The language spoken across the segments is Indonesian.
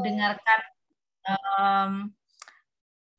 dengarkan em,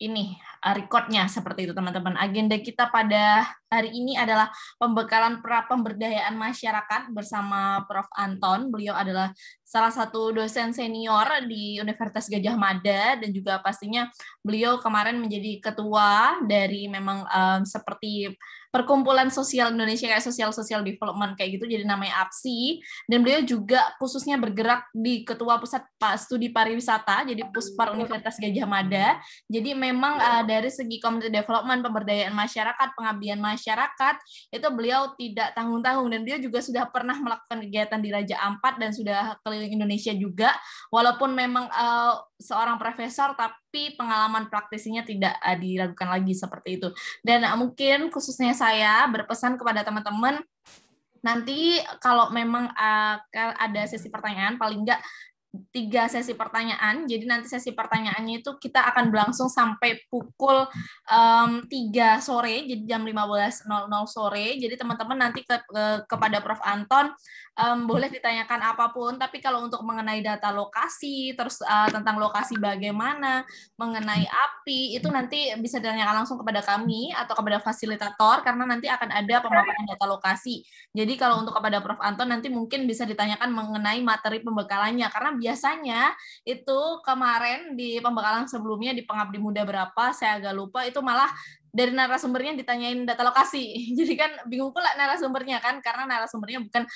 ini recordnya seperti itu teman-teman. Agenda kita pada hari ini adalah pembekalan pra pemberdayaan masyarakat bersama Prof. Anton. Beliau adalah salah satu dosen senior di Universitas Gadjah Mada dan juga pastinya beliau kemarin menjadi ketua dari memang seperti perkumpulan sosial Indonesia kayak social development kayak gitu, jadi namanya APSI, dan beliau juga khususnya bergerak di ketua pusat studi pariwisata jadi Puspar Universitas Gadjah Mada. Jadi memang dari segi community development, pemberdayaan masyarakat, pengabdian masyarakat, itu beliau tidak tanggung-tanggung, dan beliau juga sudah pernah melakukan kegiatan di Raja Ampat dan sudah keliling Indonesia juga, walaupun memang seorang profesor, tapi pengalaman praktisinya tidak diragukan lagi seperti itu. Dan mungkin khususnya saya berpesan kepada teman-teman, nanti kalau memang ada sesi pertanyaan, paling enggak 3 sesi pertanyaan. Jadi nanti sesi pertanyaannya itu kita akan berlangsung sampai pukul 3 sore, jadi jam 15.00 sore. Jadi teman-teman nanti kepada Prof. Anton boleh ditanyakan apapun, tapi kalau untuk mengenai data lokasi, terus tentang lokasi bagaimana, mengenai api, itu nanti bisa ditanyakan langsung kepada kami atau kepada fasilitator, karena nanti akan ada pemaparan data lokasi. Jadi kalau untuk kepada Prof. Anton nanti mungkin bisa ditanyakan mengenai materi pembekalannya, karena biasanya itu kemarin di pembekalan sebelumnya di Pengabdi Muda berapa, saya agak lupa, itu malah dari narasumbernya ditanyain data lokasi. Jadi kan bingung pula narasumbernya kan, karena narasumbernya bukan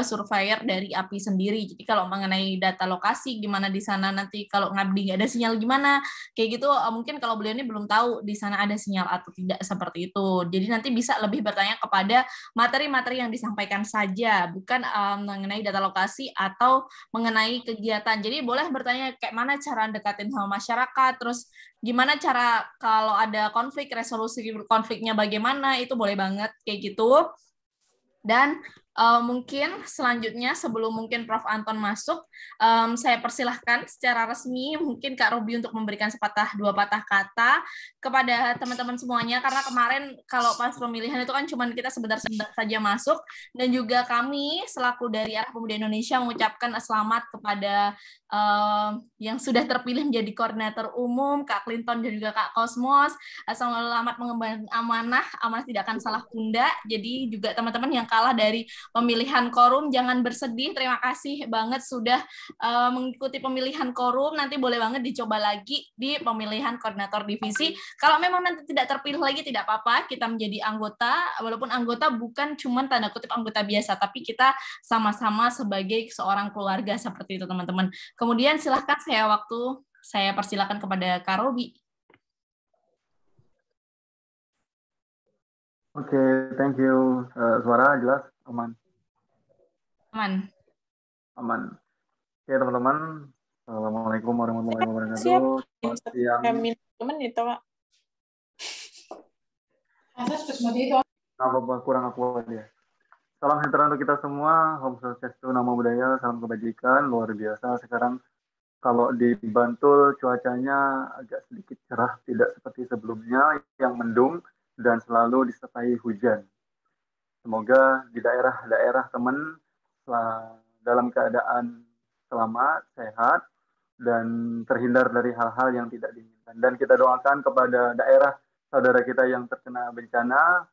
surveyor dari API sendiri. Jadi kalau mengenai data lokasi, gimana di sana nanti kalau ngabdi nggak ada sinyal gimana, kayak gitu mungkin kalau beliau ini belum tahu di sana ada sinyal atau tidak seperti itu. Jadi nanti bisa lebih bertanya kepada materi-materi yang disampaikan saja, bukan mengenai data lokasi atau mengenai kegiatan. Jadi boleh bertanya kayak mana cara dekatin sama masyarakat, terus gimana cara kalau ada konflik, resolusi konfliknya bagaimana, itu boleh banget kayak gitu. Dan mungkin selanjutnya sebelum mungkin Prof. Anton masuk, saya persilahkan secara resmi mungkin Kak Robi untuk memberikan sepatah dua patah kata kepada teman-teman semuanya, karena kemarin kalau pas pemilihan itu kan cuma kita sebentar-sebentar saja masuk, dan juga kami selaku dari Arah Pemuda Indonesia mengucapkan selamat kepada yang sudah terpilih menjadi koordinator umum, Kak Clinton dan juga Kak Kosmos. Selamat mengemban amanah, amanah tidak akan salah tunda. Jadi juga teman-teman yang kalah dari pemilihan korum jangan bersedih, terima kasih banget sudah mengikuti pemilihan korum. Nanti boleh banget dicoba lagi di pemilihan koordinator divisi. Kalau memang nanti tidak terpilih lagi tidak apa-apa, kita menjadi anggota, walaupun anggota bukan cuma tanda kutip anggota biasa, tapi kita sama-sama sebagai seorang keluarga seperti itu teman-teman. Kemudian silahkan saya persilakan kepada Kak Robi. Oke, thank you. Suara jelas, aman. Aman. Aman. Oke, teman-teman. Assalamualaikum warahmatullahi wabarakatuh. Siap. Selamat siang. Teman itu, Pak. Apa kurang aku aja. Salam sejahtera untuk kita semua. Om Swastiastu, Namo Buddhaya, salam kebajikan. Luar biasa. Sekarang kalau di Bantul cuacanya agak sedikit cerah, tidak seperti sebelumnya yang mendung dan selalu disertai hujan. Semoga di daerah-daerah teman dalam keadaan selamat, sehat, dan terhindar dari hal-hal yang tidak diinginkan. Dan kita doakan kepada daerah saudara kita yang terkena bencana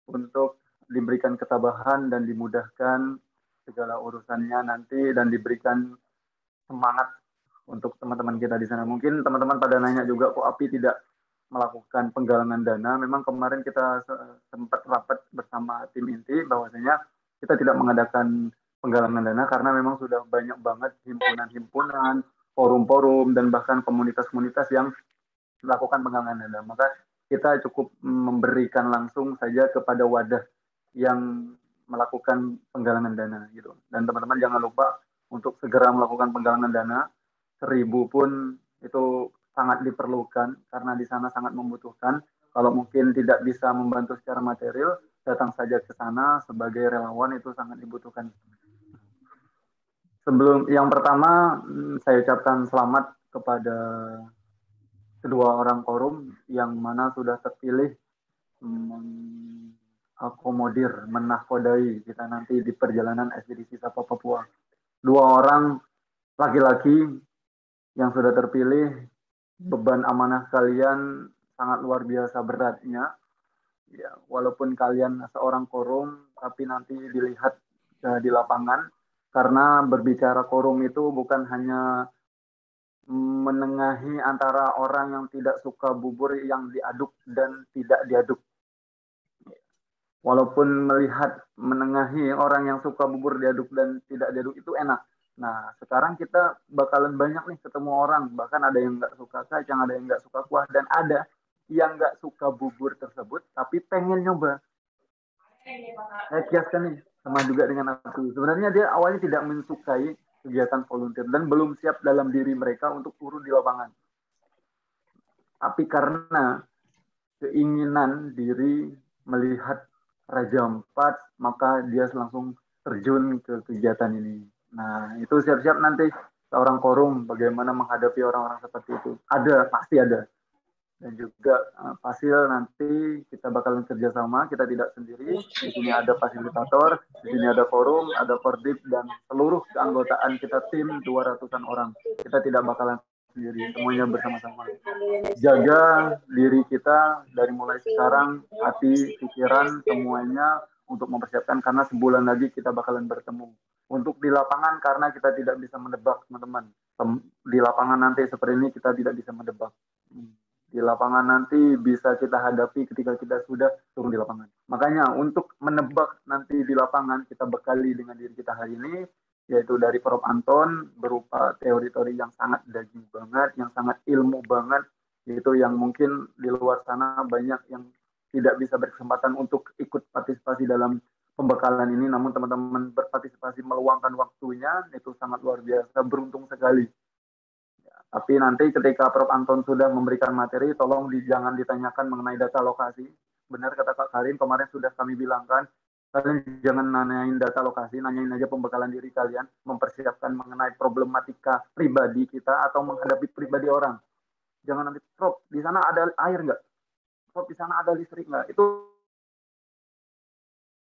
untuk diberikan ketabahan dan dimudahkan segala urusannya nanti, dan diberikan semangat untuk teman-teman kita di sana. Mungkin teman-teman pada nanya juga kok API tidak melakukan penggalangan dana. Memang kemarin kita sempat rapat bersama tim inti bahwasanya kita tidak mengadakan penggalangan dana karena memang sudah banyak banget himpunan-himpunan, forum-forum, dan bahkan komunitas-komunitas yang melakukan penggalangan dana. Maka kita cukup memberikan langsung saja kepada wadah yang melakukan penggalangan dana gitu. Dan teman-teman jangan lupa untuk segera melakukan penggalangan dana. 1.000 pun itu sangat diperlukan karena di sana sangat membutuhkan. Kalau mungkin tidak bisa membantu secara material, datang saja ke sana sebagai relawan, itu sangat dibutuhkan. Sebelum yang pertama, saya ucapkan selamat kepada kedua orang korum yang mana sudah terpilih mengakomodir, menahkodai kita nanti di perjalanan ekspedisi Sapa Papua. 2 orang laki-laki yang sudah terpilih, beban amanah kalian sangat luar biasa beratnya. Ya, walaupun kalian seorang korum, tapi nanti dilihat di lapangan, karena berbicara korum itu bukan hanya menengahi antara orang yang tidak suka bubur yang diaduk dan tidak diaduk. Walaupun melihat menengahi orang yang suka bubur diaduk dan tidak diaduk itu enak. Nah, sekarang kita bakalan banyak nih ketemu orang, bahkan ada yang nggak suka kacang, ada yang nggak suka kuah, dan ada yang nggak suka bubur tersebut, tapi pengen nyoba. Saya kiaskan nih, sama juga dengan aku. Sebenarnya dia awalnya tidak mensukai kegiatan volunteer dan belum siap dalam diri mereka untuk turun di lapangan. Tapi karena keinginan diri melihat Raja Ampat, maka dia langsung terjun ke kegiatan ini. Nah, itu siap-siap nanti seorang korum bagaimana menghadapi orang-orang seperti itu. Ada, pasti ada. Dan juga Fasil nanti kita bakalan kerjasama, kita tidak sendiri. Di sini ada fasilitator, di sini ada forum, ada Perdip, dan seluruh keanggotaan kita tim 200-an orang. Kita tidak bakalan sendiri, semuanya bersama-sama. Jaga diri kita dari mulai sekarang, hati, pikiran, semuanya untuk mempersiapkan karena sebulan lagi kita bakalan bertemu. Untuk di lapangan karena kita tidak bisa menebak, teman-teman. Di lapangan nanti seperti ini kita tidak bisa menebak. Di lapangan nanti bisa kita hadapi ketika kita sudah turun di lapangan. Makanya untuk menebak nanti di lapangan kita bekali dengan diri kita hari ini, yaitu dari Prof. Anton berupa teori-teori yang sangat daging banget, yang sangat ilmu banget, yaitu yang mungkin di luar sana banyak yang tidak bisa berkesempatan untuk ikut partisipasi dalam pembekalan ini, namun teman-teman berpartisipasi meluangkan waktunya, itu sangat luar biasa, beruntung sekali. Tapi nanti ketika Prof. Anton sudah memberikan materi, tolong jangan ditanyakan mengenai data lokasi. Benar kata Kak Karin, kemarin sudah kami bilangkan, kalian jangan nanyain data lokasi, nanyain aja pembekalan diri kalian, mempersiapkan mengenai problematika pribadi kita atau menghadapi pribadi orang. Jangan nanti, Prof, di sana ada air nggak? Prof, di sana ada listrik nggak? Itu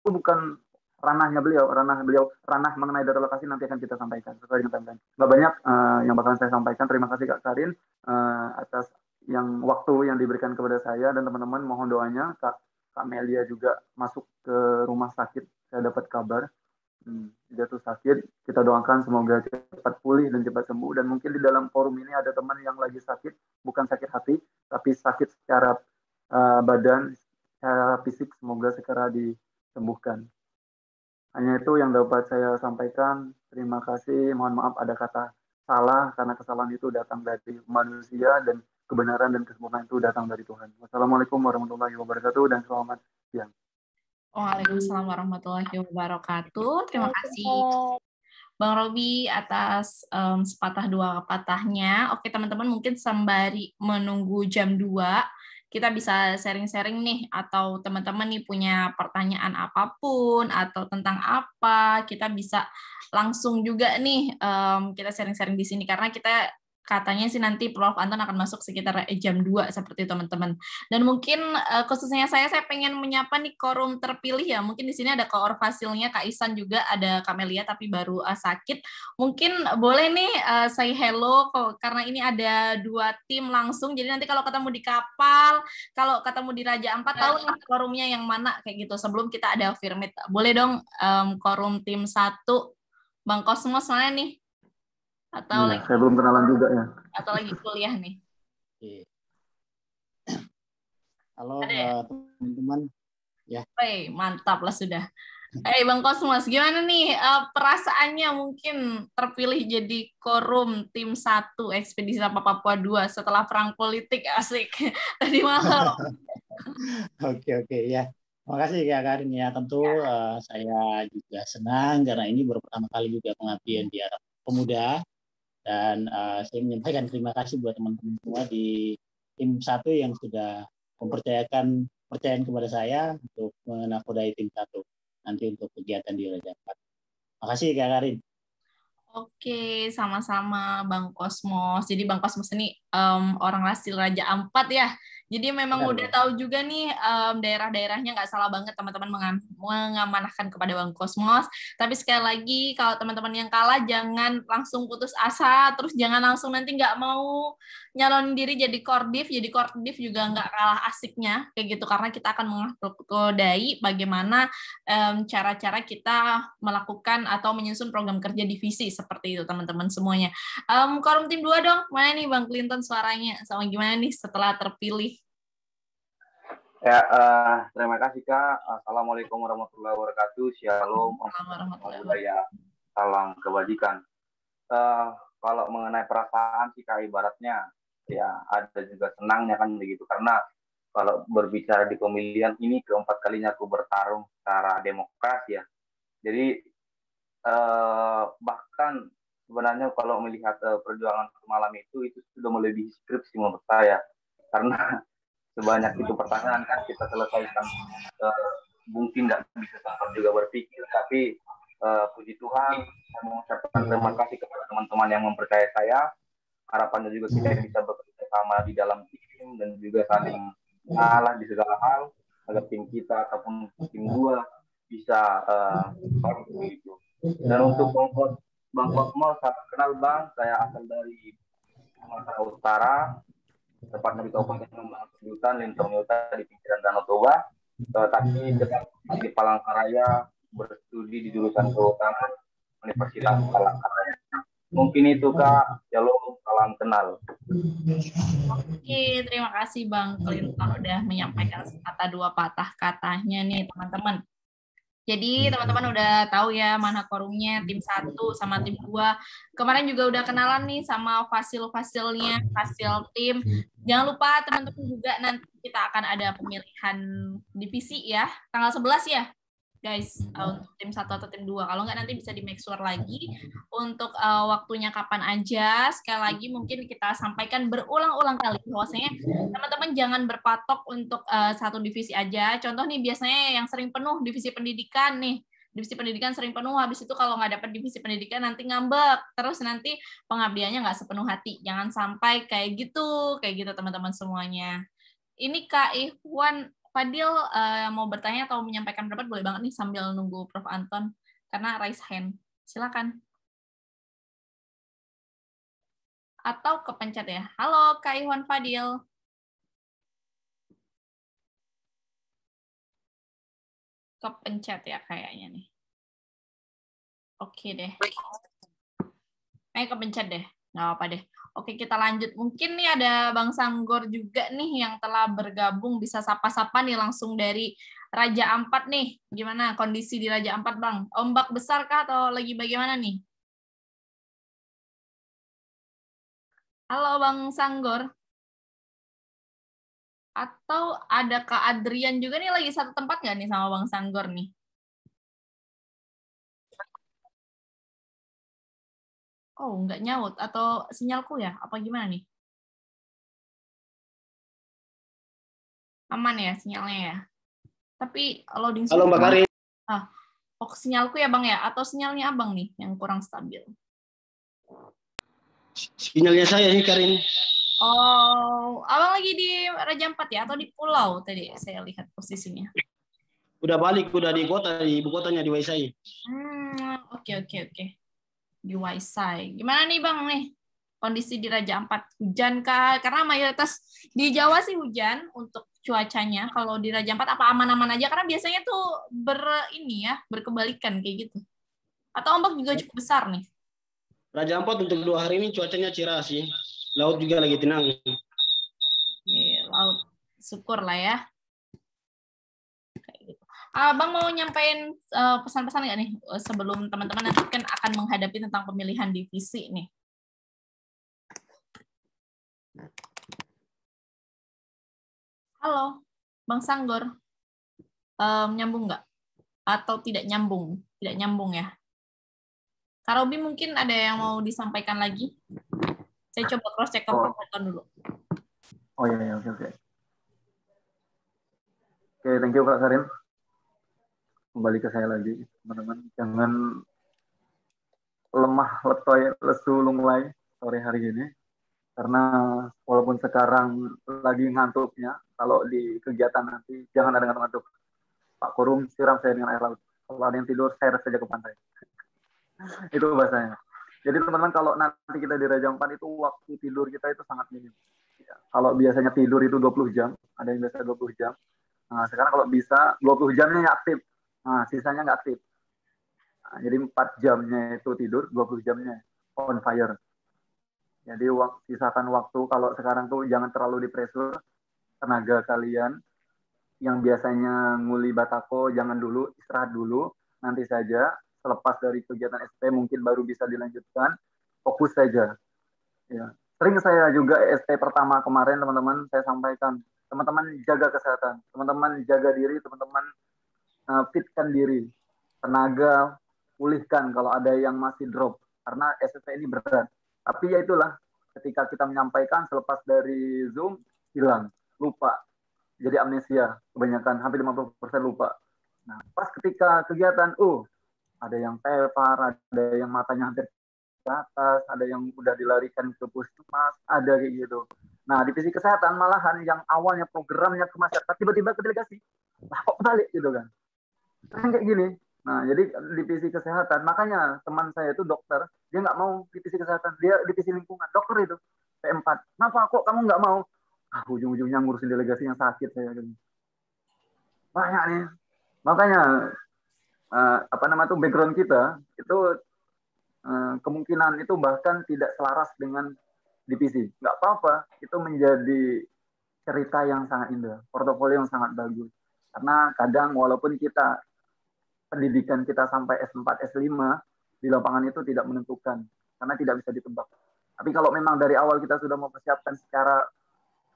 bukan ranah mengenai data lokasi nanti akan kita sampaikan sesuai dengan timeline. Nggak banyak yang bakalan saya sampaikan. Terima kasih Kak Karin atas yang waktu yang diberikan kepada saya dan teman-teman. Mohon doanya Kak Melia juga masuk ke rumah sakit. Saya dapat kabar jatuh sakit. Kita doakan semoga cepat pulih dan cepat sembuh. Dan mungkin di dalam forum ini ada teman yang lagi sakit, bukan sakit hati, tapi sakit secara badan, secara fisik. Semoga segera disembuhkan. Hanya itu yang dapat saya sampaikan. Terima kasih. Mohon maaf ada kata salah karena kesalahan itu datang dari manusia dan kebenaran dan kesempurnaan itu datang dari Tuhan. Wassalamualaikum warahmatullahi wabarakatuh dan selamat siang. Waalaikumsalam warahmatullahi wabarakatuh. Terima kasih Bang Robi atas sepatah dua patahnya. Oke teman-teman, mungkin sembari menunggu jam 2, kita bisa sharing-sharing nih, atau teman-teman nih punya pertanyaan apapun, atau tentang apa, kita bisa langsung juga nih kita sharing-sharing di sini, karena kita katanya sih nanti Prof. Anton akan masuk sekitar jam 2 seperti teman-teman. Dan mungkin khususnya saya pengen menyapa nih korum terpilih ya. Mungkin di sini ada Kak Fasilnya, Kak Isan juga, ada Kamelia tapi baru sakit. Mungkin boleh nih say hello karena ini ada 2 tim langsung. Jadi nanti kalau ketemu di kapal, kalau ketemu di Raja Ampat tahu nih korumnya yang mana kayak gitu. Sebelum kita ada Firmit. Boleh dong korum tim 1 Bang Kosmos mana nih? Atau saya belum kenalan juga ya. Atau lagi kuliah nih? Halo teman-teman. Ya. Mantap lah sudah. Bang Kosmos, gimana nih perasaannya mungkin terpilih jadi korum tim 1 Ekspedisi Sapa Papua 2 setelah perang politik asik tadi malam? Oke ya. Terima kasih Kak Karin ya. Tentu saya juga senang karena ini baru pertama kali juga pengabdian di Arab Pemuda. Dan saya menyampaikan terima kasih buat teman-teman semua di tim 1 yang sudah mempercayakan kepercayaan kepada saya untuk menakodai tim 1 nanti untuk kegiatan di Raja Ampat. Terima kasih Kak Karin. Oke, sama-sama Bang Kosmos. Jadi Bang Kosmos ini orang hasil Raja Ampat ya. Jadi memang Benar, udah ya. tahu juga nih daerah-daerahnya nggak salah banget teman-teman mengamanahkan kepada Bang Kosmos. Tapi sekali lagi kalau teman-teman yang kalah jangan langsung putus asa, terus jangan langsung nanti nggak mau nyalonin diri jadi Kordif. Jadi Kordif juga nggak kalah asiknya kayak gitu karena kita akan mengkodai bagaimana cara-cara kita melakukan atau menyusun program kerja divisi seperti itu teman-teman semuanya. Korum tim 2 dong, mana nih Bang Clinton suaranya? Sama gimana nih setelah terpilih? Ya, terima kasih Kak. Assalamualaikum warahmatullahi wabarakatuh. Shalom, budaya, salam kebajikan. Kalau mengenai perasaan sih Kak, ibaratnya ya ada juga senangnya kan begitu. Karena kalau berbicara di pemilihan ini keempat kalinya aku bertarung secara demokrasi ya. Jadi bahkan sebenarnya kalau melihat perjuangan semalam itu sudah melebihi skripsi menurut saya. Karena sebanyak itu pertanyaan kan kita selesaikan, mungkin nggak bisa sempat juga berpikir, tapi puji Tuhan saya mengucapkan terima kasih kepada teman-teman yang mempercayai saya. Harapannya juga kita bisa bekerja sama di dalam tim dan juga saling mengalah di segala hal agar tim kita ataupun tim 2 bisa begitu. Dan untuk Bang Kosmo, saya kenal Bang, saya asal dari Sumatera Utara, tepatnya di Kabupaten Hutan, Lintong Utara di pinggiran Danau Toba. Tapi di Palangkaraya berstudi di jurusan Kehutanan Universitas Palangkaraya. Mungkin itu Kak. Shalom, salam kenal. Oke, terima kasih Bang Clinton udah menyampaikan sepatah dua patah katanya nih teman-teman. Jadi teman-teman udah tahu ya mana forumnya, tim 1 sama tim 2. Kemarin juga udah kenalan nih sama fasil-fasilnya, fasil tim. Jangan lupa teman-teman juga nanti kita akan ada pemilihan divisi ya, tanggal 11 ya guys, untuk tim 1 atau tim 2. Kalau nggak nanti bisa di make sure lagi untuk waktunya kapan aja. Sekali lagi mungkin kita sampaikan berulang-ulang kali bahwasanya teman-teman jangan berpatok untuk satu divisi aja. Contoh nih biasanya yang sering penuh divisi pendidikan nih. Divisi pendidikan sering penuh, habis itu kalau nggak dapat divisi pendidikan nanti ngambek. Terus nanti pengabdiannya nggak sepenuh hati. Jangan sampai kayak gitu teman-teman semuanya. Ini Kak Ikhwan Fadil mau bertanya atau menyampaikan pendapat boleh banget nih sambil nunggu Prof. Anton karena raise hand. Silakan. Atau kepencet ya. Halo Kak Ikhwan Fadil. Kepencet ya kayaknya nih. Oke deh. Kepencet deh. Nggak apa-apa deh. Oke, kita lanjut. Mungkin nih ada Bang Sanggor juga nih yang telah bergabung. Bisa sapa-sapa nih langsung dari Raja Ampat nih. Gimana kondisi di Raja Ampat, Bang? Ombak besar kah atau lagi bagaimana nih? Halo Bang Sanggor. Atau ada Kak Adrian juga nih lagi satu tempat nggak nih sama Bang Sanggor nih? Oh, nggak nyaut. Atau sinyalku ya? Apa gimana nih? Aman ya sinyalnya ya? Tapi loading Halo Mbak Karin. Oh, sinyalku ya Bang ya? Atau sinyalnya Abang nih yang kurang stabil? Sinyalnya saya sih Karin. Oh, Abang lagi di Raja Ampat ya? Atau di pulau tadi saya lihat posisinya? Udah balik, udah di kota, di ibu kotanya di Waisai. Oke. Di Waisai. Gimana nih Bang nih? Kondisi di Raja Ampat hujan kah? Karena mayoritas di Jawa sih hujan untuk cuacanya. Kalau di Raja Ampat apa aman-aman aja? Karena biasanya tuh berkebalikan kayak gitu. Atau ombak juga cukup besar nih? Raja Ampat untuk 2 hari ini cuacanya cerah sih. Laut juga lagi tenang. Laut. Syukur lah ya. Kayak gitu. Abang mau nyampein pesan-pesan nggak nih sebelum teman-teman nanti kan akan menghadapi tentang pemilihan divisi nih? Halo, Bang Sanggor. Nyambung nggak? Atau tidak nyambung? Tidak nyambung ya? Kak Robi mungkin ada yang mau disampaikan lagi? Saya coba cross-check ke Prof. Anton dulu. Oh iya, oke. Oke, thank you Kak Karin. Kembali ke saya lagi, teman-teman. Jangan lemah, letoy, lesu, lunglai sore hari ini. Karena walaupun sekarang lagi ngantuknya, kalau di kegiatan nanti jangan ada ngantuk-ngantuk. Pak Korum, siram saya dengan air laut. Kalau ada yang tidur, seret saja ke pantai. Itu bahasanya. Jadi teman-teman, kalau nanti kita di Raja Ampat itu waktu tidur kita itu sangat minim. Ya, kalau biasanya tidur itu 20 jam, ada yang biasa 20 jam. Nah, sekarang kalau bisa 20 jamnya aktif. Nah, sisanya nggak aktif. Nah, jadi 4 jamnya itu tidur, 20 jamnya on fire. Jadi sisakan waktu, kalau sekarang tuh jangan terlalu di pressure tenaga kalian. Yang biasanya nguli batako, jangan dulu, istirahat dulu. Nanti saja, selepas dari kegiatan SP mungkin baru bisa dilanjutkan. Fokus saja. Ya. Sering saya juga SP pertama kemarin, teman-teman, saya sampaikan. Teman-teman jaga kesehatan. Teman-teman jaga diri, teman-teman fitkan diri. Tenaga, pulihkan kalau ada yang masih drop. Karena SP ini berat. Tapi ya itulah, ketika kita menyampaikan selepas dari Zoom, hilang, lupa. Jadi amnesia, kebanyakan, hampir 50% lupa. Nah, pas ketika kegiatan, ada yang tepar, ada yang matanya hampir ke atas, ada yang udah dilarikan ke puskesmas, ada kayak gitu. Nah, divisi kesehatan malahan yang awalnya programnya ke masyarakat, tiba-tiba ke delegasi. Lah, kok balik gitu kan? Kayak gini. Nah, jadi divisi kesehatan, makanya teman saya itu dokter, dia nggak mau divisi kesehatan, dia divisi lingkungan, dokter itu, P4. Kenapa kok kamu nggak mau? Ujung-ujungnya ngurusin delegasi yang sakit saya gitu. Banyak nih. Makanya background kita itu kemungkinan itu bahkan tidak selaras dengan divisi. Nggak apa-apa, itu menjadi cerita yang sangat indah, portofolio yang sangat bagus. Karena kadang walaupun kita pendidikan kita sampai S4, S5 di lapangan itu tidak menentukan karena tidak bisa ditebak. Tapi kalau memang dari awal kita sudah mempersiapkan secara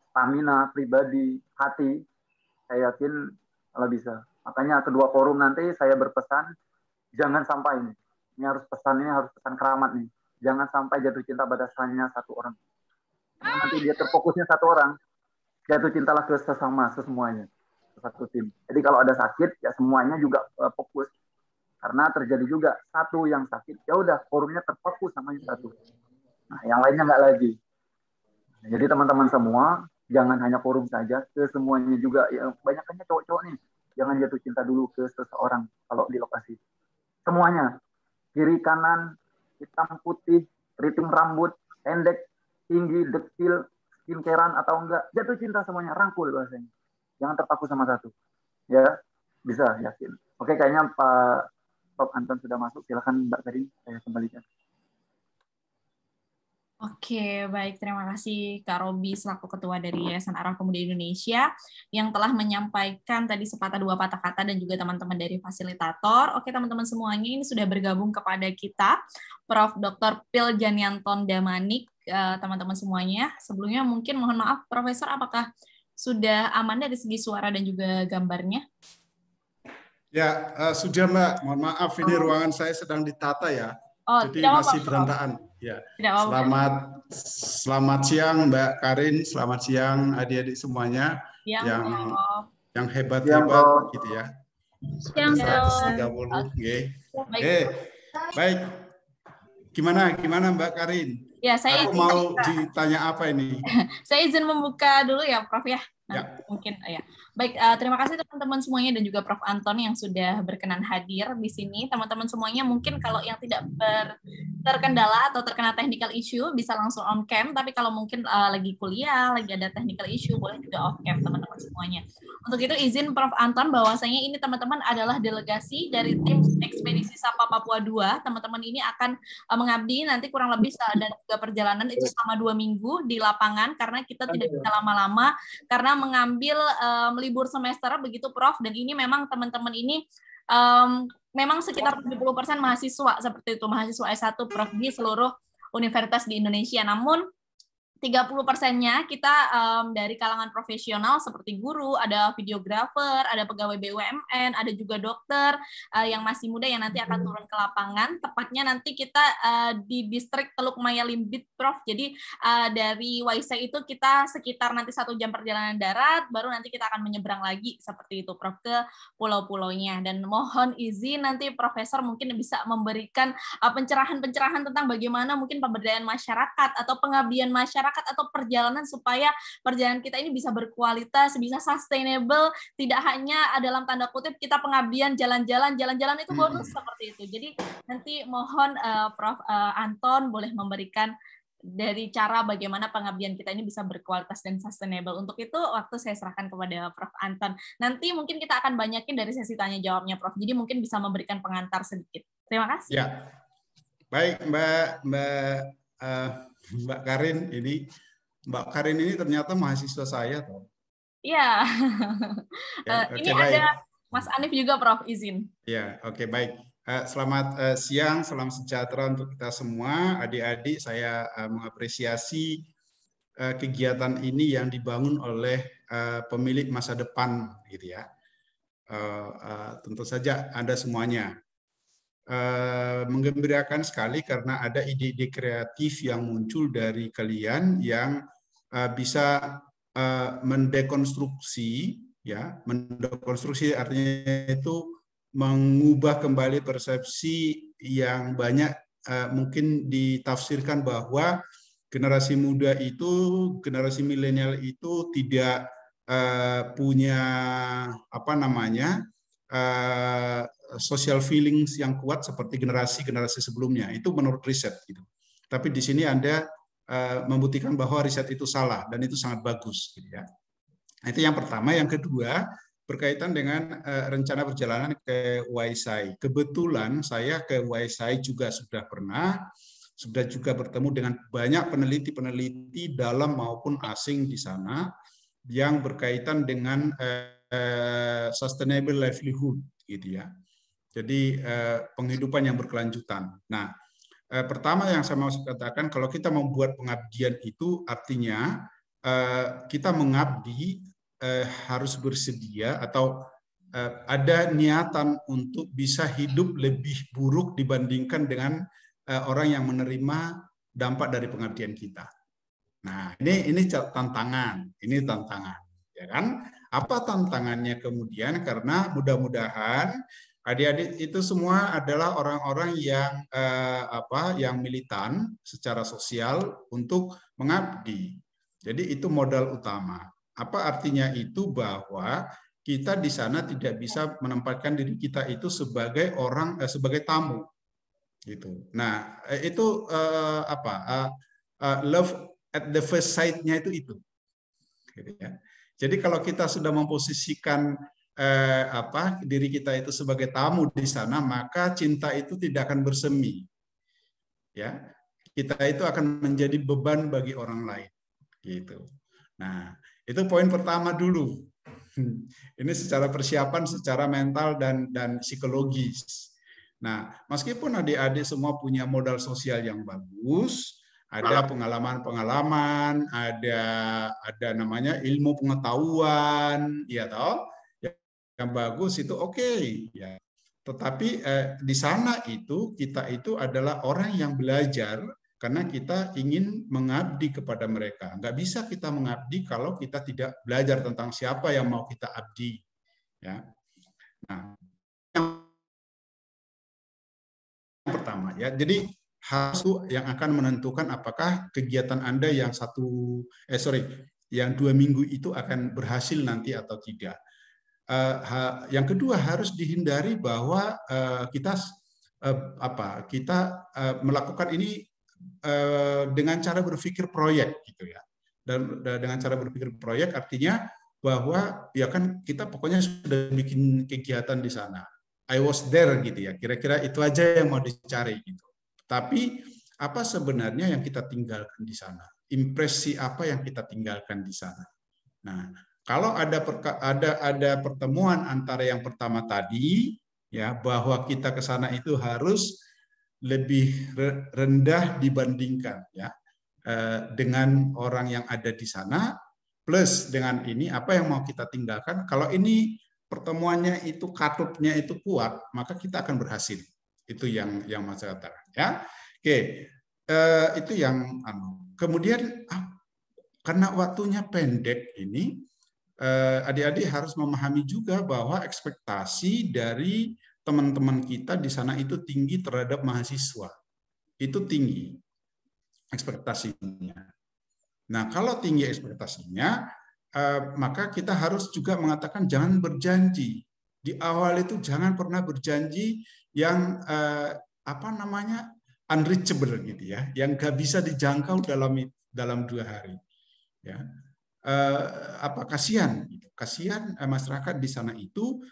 stamina, pribadi, hati, saya yakin kalau bisa. Makanya kedua forum nanti saya berpesan, jangan sampai ini harus pesan keramat nih. Jangan sampai jatuh cinta pada hanya satu orang. Karena nanti dia terfokusnya satu orang, jatuh cintalah ke semuanya, ke satu tim. Jadi kalau ada sakit, ya semuanya juga fokus. Karena terjadi juga satu yang sakit, ya udah forumnya terfokus sama yang satu. Nah, yang lainnya nggak lagi. Jadi teman-teman semua, jangan hanya forum saja, ke semuanya juga. Ya, banyakannya cowok-cowok nih, jangan jatuh cinta dulu ke seseorang kalau di lokasi. Semuanya, kiri kanan, hitam putih, keriting rambut, pendek, tinggi, dekil, skincarean atau enggak, jatuh cinta semuanya, rangkul bahasanya. Jangan terpaku sama satu. Ya, bisa yakin. Oke, kayaknya Pak Prof. Anton sudah masuk. Silakan Mbak Karin, saya kembalikan. Oke, baik. Terima kasih Kak Robi selaku Ketua dari Yayasan Arah Pemuda Indonesia yang telah menyampaikan tadi sepatah dua patah kata dan juga teman-teman dari fasilitator. Oke, teman-teman semuanya ini sudah bergabung kepada kita, Prof. Dr. Pil Janianton Damanik, teman-teman semuanya. Sebelumnya mungkin mohon maaf, Profesor, apakah sudah aman dari segi suara dan juga gambarnya? Ya, sudah Mbak. Mohon maaf, ini ruangan saya sedang ditata ya. Jadi masih berantakan. Ya. Selamat siang Mbak Karin, selamat siang adik-adik semuanya yang hebat-hebat gitu ya. Siang, 130. Baik. Gimana Mbak Karin? Ya, saya aku mau ditanya apa ini? Saya izin membuka dulu ya, Prof ya. Nah, ya. Mungkin ya. Baik, terima kasih teman-teman semuanya dan juga Prof Anton yang sudah berkenan hadir di sini. Teman-teman semuanya mungkin kalau yang tidak terkendala atau terkena technical issue bisa langsung on cam, tapi kalau mungkin lagi kuliah, lagi ada technical issue boleh juga off cam teman-teman semuanya. Untuk itu izin Prof Anton bahwasanya ini teman-teman adalah delegasi dari tim ekspedisi Sapa Papua 2. Teman-teman ini akan mengabdi nanti kurang lebih dan juga perjalanan itu selama 2 minggu di lapangan karena kita tidak bisa lama-lama karena mengambil libur semester begitu Prof, dan ini memang teman-teman ini memang sekitar 70% mahasiswa seperti itu, mahasiswa S1 Prof di seluruh universitas di Indonesia. Namun 30%-nya kita dari kalangan profesional seperti guru, ada videografer, ada pegawai BUMN, ada juga dokter yang masih muda yang nanti akan turun ke lapangan. Tepatnya nanti kita di distrik Teluk Maya Limbit, Prof. Jadi dari Waisai itu kita sekitar nanti 1 jam perjalanan darat, baru nanti kita akan menyeberang lagi seperti itu, Prof, ke pulau-pulaunya. Dan mohon izin nanti Profesor mungkin bisa memberikan pencerahan-pencerahan tentang bagaimana mungkin pemberdayaan masyarakat atau pengabdian masyarakat masyarakat atau perjalanan supaya perjalanan kita ini bisa berkualitas, bisa sustainable, tidak hanya dalam tanda kutip kita pengabdian jalan-jalan itu bonus seperti itu. Jadi nanti mohon Prof. Anton boleh memberikan dari cara bagaimana pengabdian kita ini bisa berkualitas dan sustainable. Untuk itu waktu saya serahkan kepada Prof. Anton. Nanti mungkin kita akan banyakin dari sesi tanya jawabnya Prof. Jadi mungkin bisa memberikan pengantar sedikit. Terima kasih. Ya, baik Mbak Karin ini. Mbak Karin ini ternyata mahasiswa saya, toh. Iya. Ya, ini ada Mas Anif juga, Prof. Izin. Ya, oke, baik. Selamat siang, salam sejahtera untuk kita semua. Adik-adik, saya mengapresiasi kegiatan ini yang dibangun oleh pemilik masa depan, gitu ya. Tentu saja Anda semuanya. Menggembirakan sekali karena ada ide-ide kreatif yang muncul dari kalian yang bisa mendekonstruksi, ya, mendekonstruksi artinya itu mengubah kembali persepsi yang banyak mungkin ditafsirkan bahwa generasi muda itu, generasi milenial itu tidak punya apa namanya social feelings yang kuat seperti generasi-generasi sebelumnya. Itu menurut riset gitu. Tapi di sini Anda membuktikan bahwa riset itu salah dan itu sangat bagus gitu ya. Nah, itu yang pertama. Yang kedua, berkaitan dengan rencana perjalanan ke Waisai. Kebetulan saya ke Waisai juga sudah juga bertemu dengan banyak peneliti-peneliti dalam maupun asing di sana yang berkaitan dengan sustainable livelihood, gitu ya. Jadi penghidupan yang berkelanjutan. Nah, pertama yang saya mau katakan, kalau kita membuat pengabdian itu artinya kita mengabdi harus bersedia atau ada niatan untuk bisa hidup lebih buruk dibandingkan dengan orang yang menerima dampak dari pengabdian kita. Nah, ini tantangan, ya kan? Apa tantangannya kemudian? Karena mudah-mudahan adik-adik itu semua adalah orang-orang yang yang militan secara sosial untuk mengabdi. Jadi itu modal utama. Apa artinya itu? Bahwa kita di sana tidak bisa menempatkan diri kita itu sebagai orang sebagai tamu gitu. Nah, itu love at the first sight-nya itu gitu ya. Jadi kalau kita sudah memposisikan diri kita itu sebagai tamu di sana, maka cinta itu tidak akan bersemi. Ya. Kita itu akan menjadi beban bagi orang lain gitu. Nah, itu poin pertama dulu. Ini secara persiapan, secara mental dan psikologis. Nah, meskipun adik-adik semua punya modal sosial yang bagus, ada pengalaman-pengalaman, ada namanya ilmu pengetahuan, ya toh, yang bagus itu oke, ya. Tetapi di sana itu kita itu adalah orang yang belajar. Karena kita ingin mengabdi kepada mereka. Nggak bisa kita mengabdi kalau kita tidak belajar tentang siapa yang mau kita abdi. Ya. Nah, yang pertama ya. Jadi harus yang akan menentukan apakah kegiatan Anda yang 2 minggu itu akan berhasil nanti atau tidak. Yang kedua, harus dihindari bahwa kita melakukan ini dengan cara berpikir proyek gitu ya. Dan dengan cara berpikir proyek artinya bahwa ya kan kita pokoknya sudah bikin kegiatan di sana. I was there gitu ya. Kira-kira itu aja yang mau dicari gitu. Tapi apa sebenarnya yang kita tinggalkan di sana? Impresi apa yang kita tinggalkan di sana? Nah, kalau ada pertemuan antara yang pertama tadi ya, bahwa kita ke sana itu harus lebih rendah dibandingkan ya dengan orang yang ada di sana, plus dengan ini apa yang mau kita tinggalkan. Kalau ini pertemuannya itu katupnya itu kuat, maka kita akan berhasil. Itu yang Mas katakan ya. Oke, itu yang kemudian karena waktunya pendek ini, adik-adik harus memahami juga bahwa ekspektasi dari teman-teman kita di sana itu tinggi terhadap mahasiswa. Itu tinggi ekspektasinya. Nah, kalau tinggi ekspektasinya, maka kita harus juga mengatakan jangan berjanji. Di awal itu jangan pernah berjanji yang apa namanya unreachable gitu ya, yang nggak bisa dijangkau dalam 2 hari. Ya, apa kasihan masyarakat di sana itu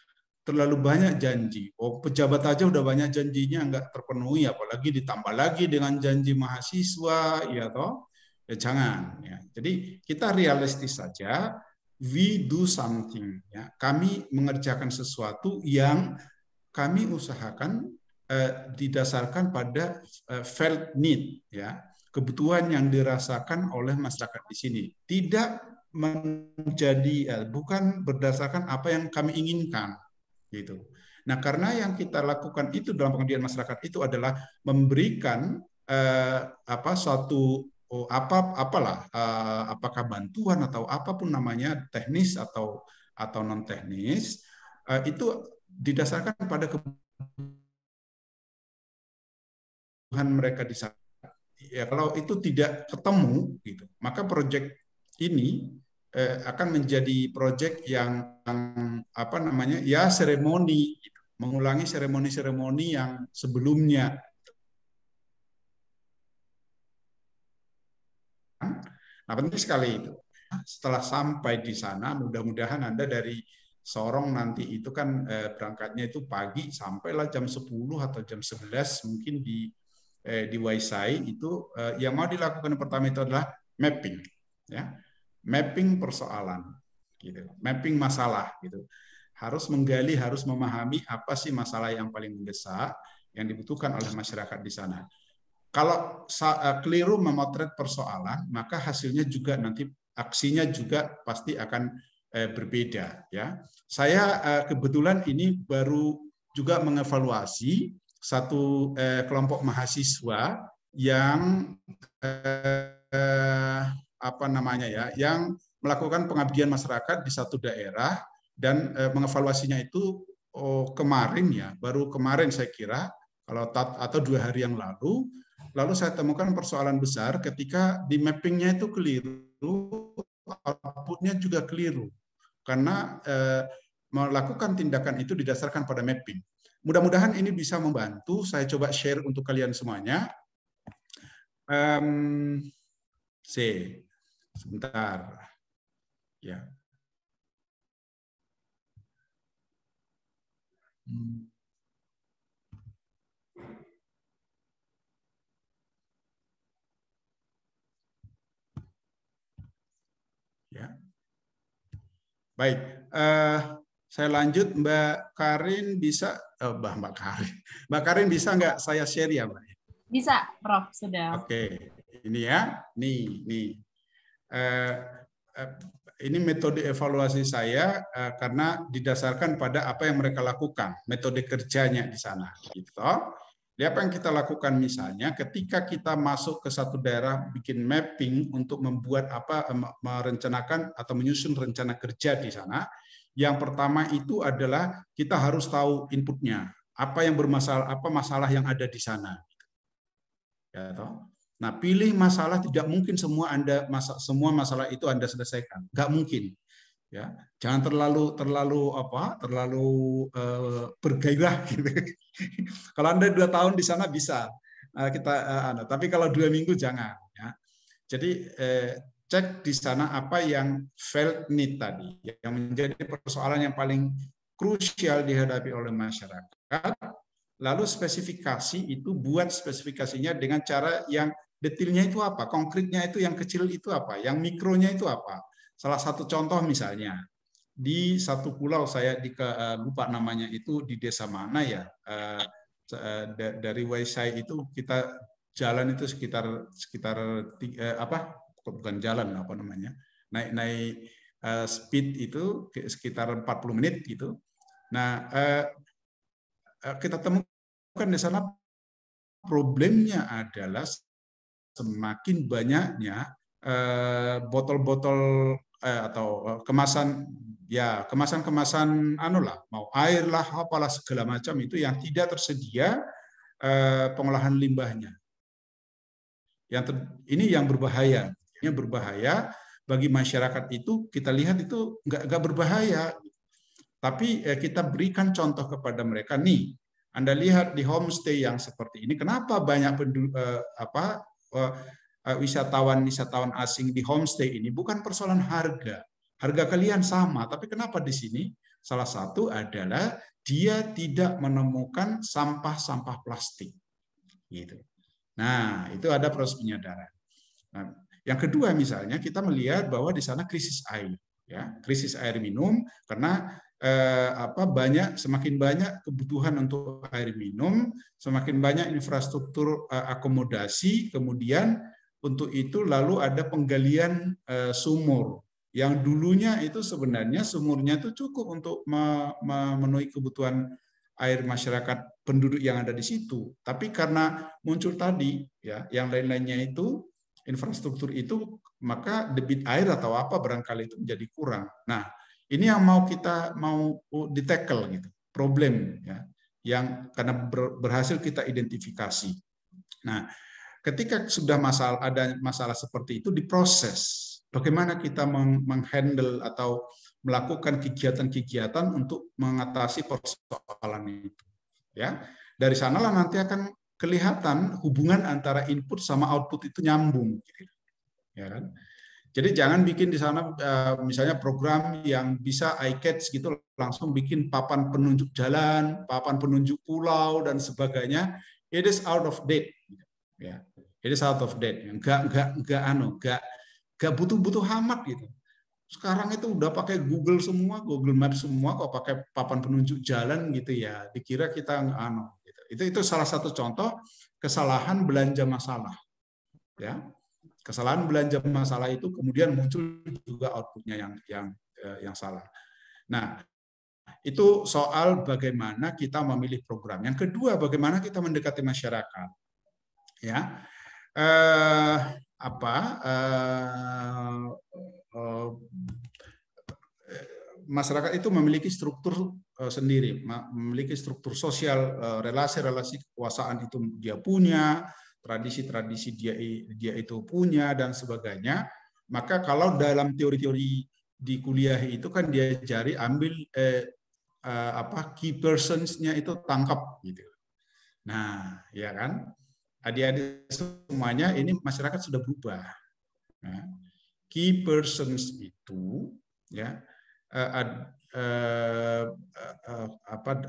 terlalu banyak janji. Oh, pejabat aja udah banyak janjinya nggak terpenuhi, apalagi ditambah lagi dengan janji mahasiswa, ya toh? Ya jangan. Ya. Jadi kita realistis saja. We do something. Ya. Kami mengerjakan sesuatu yang kami usahakan didasarkan pada felt need, ya, kebutuhan yang dirasakan oleh masyarakat di sini. Tidak menjadi bukan berdasarkan apa yang kami inginkan. Gitu. Nah, karena yang kita lakukan itu dalam pengabdian masyarakat itu adalah memberikan apakah bantuan atau apapun namanya, teknis atau non teknis, itu didasarkan pada kebutuhan mereka di sana. Ya, kalau itu tidak ketemu, gitu, maka proyek ini akan menjadi proyek yang apa namanya ya seremoni, gitu. Mengulangi seremoni-seremoni yang sebelumnya. Nah, penting sekali itu. Setelah sampai di sana, mudah-mudahan Anda dari Sorong nanti itu kan berangkatnya itu pagi, sampailah jam 10 atau jam 11 mungkin di Waisai itu. Yang mau dilakukan pertama itu adalah mapping, ya. Mapping persoalan, gitu. Mapping masalah, gitu. Harus menggali, harus memahami apa sih masalah yang paling mendesak yang dibutuhkan oleh masyarakat di sana. Kalau keliru memotret persoalan, maka hasilnya juga nanti aksinya juga pasti akan berbeda, ya. Saya kebetulan ini baru juga mengevaluasi satu kelompok mahasiswa yang apa namanya ya, yang melakukan pengabdian masyarakat di satu daerah, dan mengevaluasinya itu kemarin, ya, baru kemarin saya kira, atau 2 hari yang lalu saya temukan persoalan besar ketika di mappingnya itu keliru, outputnya juga keliru, karena melakukan tindakan itu didasarkan pada mapping. Mudah-mudahan ini bisa membantu. Saya coba share untuk kalian semuanya. Sebentar, ya. Ya. Baik, saya lanjut. Mbak Karin bisa, Mbak Karin bisa nggak saya share ya, Mbak? Bisa, Prof. Sudah. Oke, ini ya, nih. Ini metode evaluasi saya karena didasarkan pada apa yang mereka lakukan, metode kerjanya di sana. Gitu. Jadi apa yang kita lakukan misalnya, ketika kita masuk ke satu daerah, bikin mapping untuk membuat merencanakan atau menyusun rencana kerja di sana. Yang pertama itu adalah kita harus tahu inputnya, apa yang bermasalah, apa masalah yang ada di sana. Ya, toh? Nah, pilih masalah, tidak mungkin semua masalah itu Anda selesaikan, nggak mungkin. Ya, jangan terlalu bergairah gitu. Kalau Anda 2 tahun di sana bisa tapi kalau 2 minggu jangan. Ya. Jadi cek di sana apa yang felt need tadi, yang menjadi persoalan yang paling krusial dihadapi oleh masyarakat. Lalu spesifikasi itu, buat spesifikasinya dengan cara yang detailnya itu apa, konkretnya itu yang kecil itu apa, yang mikronya itu apa. Salah satu contoh misalnya, di satu pulau, saya lupa namanya itu di desa mana ya, dari Waisai itu kita jalan itu sekitar bukan jalan, apa namanya, naik speed itu sekitar 40 menit gitu. Nah, kita temukan di sana problemnya adalah semakin banyaknya botol-botol atau kemasan mau air lah, apalah segala macam itu yang tidak tersedia pengolahan limbahnya. Ini yang berbahaya. berbahaya, bagi masyarakat itu kita lihat itu nggak berbahaya. Tapi kita berikan contoh kepada mereka, nih, Anda lihat di homestay yang seperti ini, kenapa banyak wisatawan asing di homestay ini? Bukan persoalan harga. Harga kalian sama, tapi kenapa di sini? Salah satu adalah dia tidak menemukan sampah-sampah plastik. Gitu. Nah, itu ada proses penyadaran. Nah, yang kedua misalnya kita melihat bahwa di sana krisis air, ya, krisis air minum karena semakin banyak kebutuhan untuk air minum, semakin banyak infrastruktur akomodasi, kemudian untuk itu lalu ada penggalian sumur yang dulunya itu sebenarnya sumurnya itu cukup untuk memenuhi kebutuhan air masyarakat penduduk yang ada di situ, tapi karena muncul tadi ya yang lain-lainnya itu infrastruktur itu, maka debit air atau apa barangkali itu menjadi kurang. Nah, ini yang kita mau di-tackle gitu, problem ya, yang karena berhasil kita identifikasi. Nah, ketika sudah ada masalah seperti itu diproses, bagaimana kita menghandle atau melakukan kegiatan-kegiatan untuk mengatasi persoalan itu. Ya, dari sanalah nanti akan kelihatan hubungan antara input sama output itu nyambung, gitu. Ya kan? Jadi jangan bikin di sana misalnya program yang bisa eye catch gitu, langsung bikin papan penunjuk jalan, papan penunjuk pulau dan sebagainya. It is out of date. Ya, it is out of date. Enggak butuh amat gitu. Sekarang itu udah pakai Google semua, Google Maps semua, kok pakai papan penunjuk jalan gitu ya. Dikira kita Itu salah satu contoh kesalahan belanja masalah. Ya, kesalahan belanja masalah itu kemudian muncul juga outputnya yang salah. Nah, itu soal bagaimana kita memilih program. Yang kedua, bagaimana kita mendekati masyarakat. Ya, masyarakat itu memiliki struktur sendiri, memiliki struktur sosial, relasi-relasi kekuasaan itu dia punya, tradisi-tradisi dia itu punya dan sebagainya. Maka kalau dalam teori-teori di kuliah itu kan dia cari ambil key persons-nya itu tangkap gitu. Nah, ya kan? Adik-adik semuanya ini masyarakat sudah berubah. Nah, key persons itu ya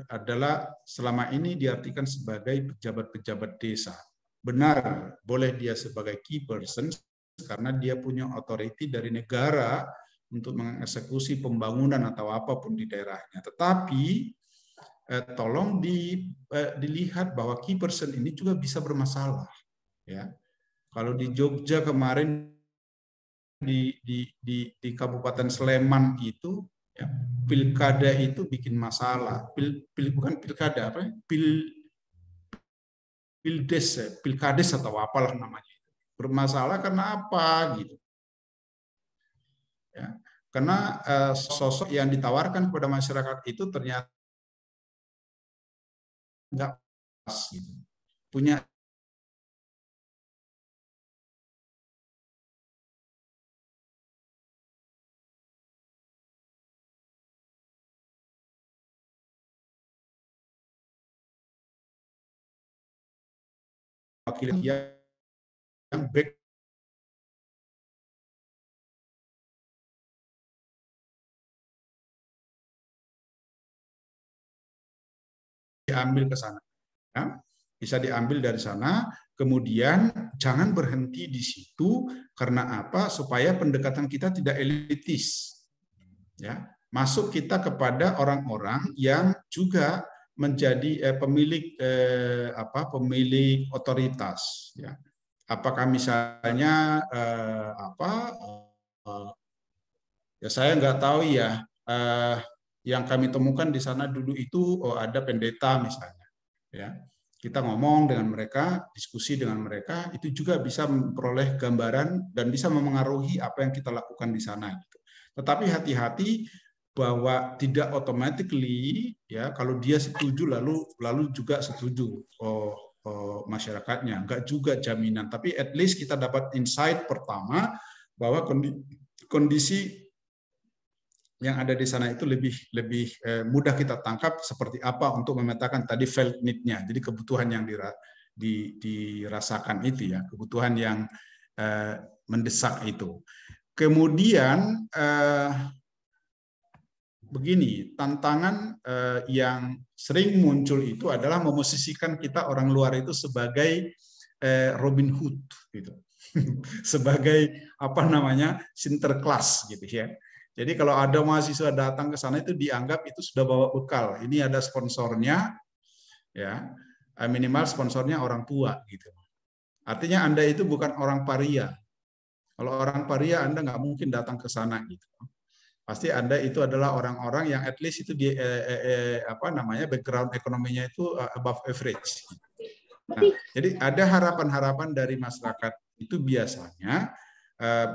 adalah selama ini diartikan sebagai pejabat-pejabat desa. Benar, boleh dia sebagai key person karena dia punya authority dari negara untuk mengeksekusi pembangunan atau apapun di daerahnya. Tetapi tolong dilihat bahwa key person ini juga bisa bermasalah. Ya, kalau di Jogja kemarin di Kabupaten Sleman itu ya, pilkada itu bikin masalah. Bukan pilkada apa? Pilkades atau apalah namanya. Bermasalah karena apa gitu. Ya, karena sosok yang ditawarkan kepada masyarakat itu ternyata nggak pas gitu. Punya wakil yang baik diambil ke sana, ya. Bisa diambil dari sana. Kemudian jangan berhenti di situ karena apa? Supaya pendekatan kita tidak elitis, ya. Masuk kita kepada orang-orang yang juga menjadi pemilik pemilik otoritas, ya. Apakah misalnya ya saya nggak tahu ya, yang kami temukan di sana dulu itu ada pendeta misalnya, ya. Kita ngomong dengan mereka, diskusi dengan mereka, itu juga bisa memperoleh gambaran dan bisa memengaruhi apa yang kita lakukan di sana gitu. Tetapi hati-hati bahwa tidak automatically ya kalau dia setuju lalu juga setuju masyarakatnya, enggak juga jaminan, tapi at least kita dapat insight pertama bahwa kondisi yang ada di sana itu lebih mudah kita tangkap seperti apa untuk memetakan tadi felt need-nya. Jadi kebutuhan yang dirasakan itu ya, kebutuhan yang mendesak itu. Kemudian begini, tantangan yang sering muncul itu adalah memosisikan kita orang luar itu sebagai Robin Hood gitu. Sebagai apa namanya? Sinterklas gitu ya. Jadi kalau ada mahasiswa datang ke sana itu dianggap itu sudah bawa bekal. Ini ada sponsornya, ya minimal sponsornya orang tua gitu. Artinya Anda itu bukan orang paria. Kalau orang paria Anda nggak mungkin datang ke sana gitu. Pasti Anda itu adalah orang-orang yang at least itu di background ekonominya itu above average. Nah, jadi ada harapan-harapan dari masyarakat itu biasanya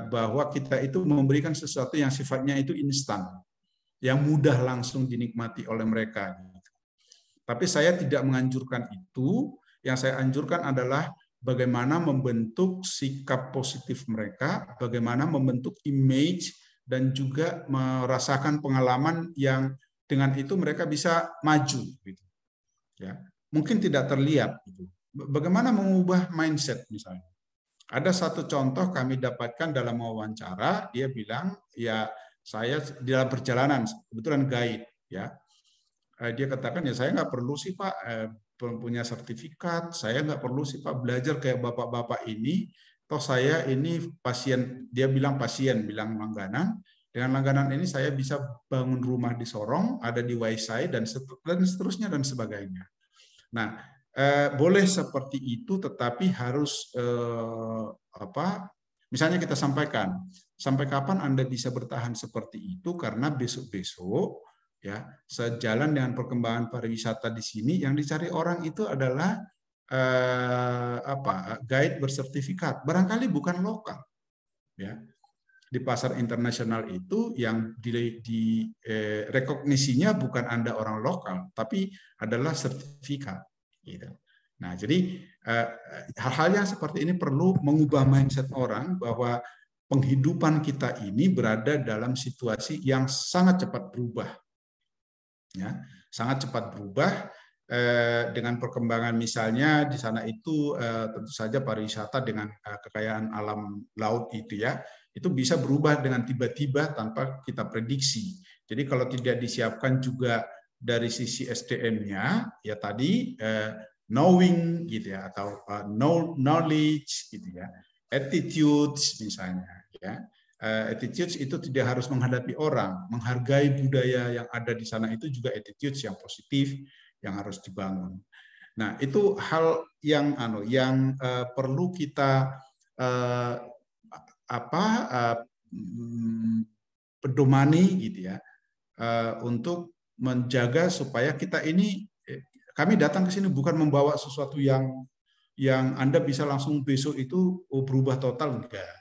bahwa kita itu memberikan sesuatu yang sifatnya itu instan, yang mudah langsung dinikmati oleh mereka. Tapi saya tidak menganjurkan itu. Yang saya anjurkan adalah bagaimana membentuk sikap positif mereka, bagaimana membentuk image, dan juga merasakan pengalaman yang dengan itu mereka bisa maju. Gitu. Ya, mungkin tidak terlihat. Gitu. Bagaimana mengubah mindset misalnya. Ada satu contoh kami dapatkan dalam wawancara, dia bilang, ya saya di dalam perjalanan, kebetulan guide, ya, dia katakan ya saya nggak perlu sih Pak punya sertifikat, saya nggak perlu sih Pak belajar kayak bapak-bapak ini, toh saya ini pasien, dia bilang pasien, bilang langganan, dengan langganan ini saya bisa bangun rumah di Sorong, ada di Waisai dan seterusnya dan sebagainya. Nah. Boleh seperti itu, tetapi harus misalnya kita sampaikan, sampai kapan Anda bisa bertahan seperti itu, karena besok-besok ya sejalan dengan perkembangan pariwisata di sini, yang dicari orang itu adalah guide bersertifikat, barangkali bukan lokal, ya. Di pasar internasional itu yang rekognisinya bukan Anda orang lokal, tapi adalah sertifikat. Gitu. Nah, jadi hal-hal yang seperti ini perlu mengubah mindset orang bahwa penghidupan kita ini berada dalam situasi yang sangat cepat berubah, ya, sangat cepat berubah dengan perkembangan misalnya di sana itu tentu saja pariwisata dengan kekayaan alam laut itu ya, itu bisa berubah dengan tiba-tiba tanpa kita prediksi. Jadi kalau tidak disiapkan juga dari sisi SDM-nya, ya tadi knowing gitu ya, atau knowledge gitu ya, attitudes misalnya ya. Attitudes itu tidak harus menghadapi orang, menghargai budaya yang ada di sana itu juga attitudes yang positif yang harus dibangun. Nah, itu hal yang perlu kita pedomani gitu ya, untuk menjaga supaya kita ini, kami datang ke sini bukan membawa sesuatu yang Anda bisa langsung besok itu berubah total, enggak.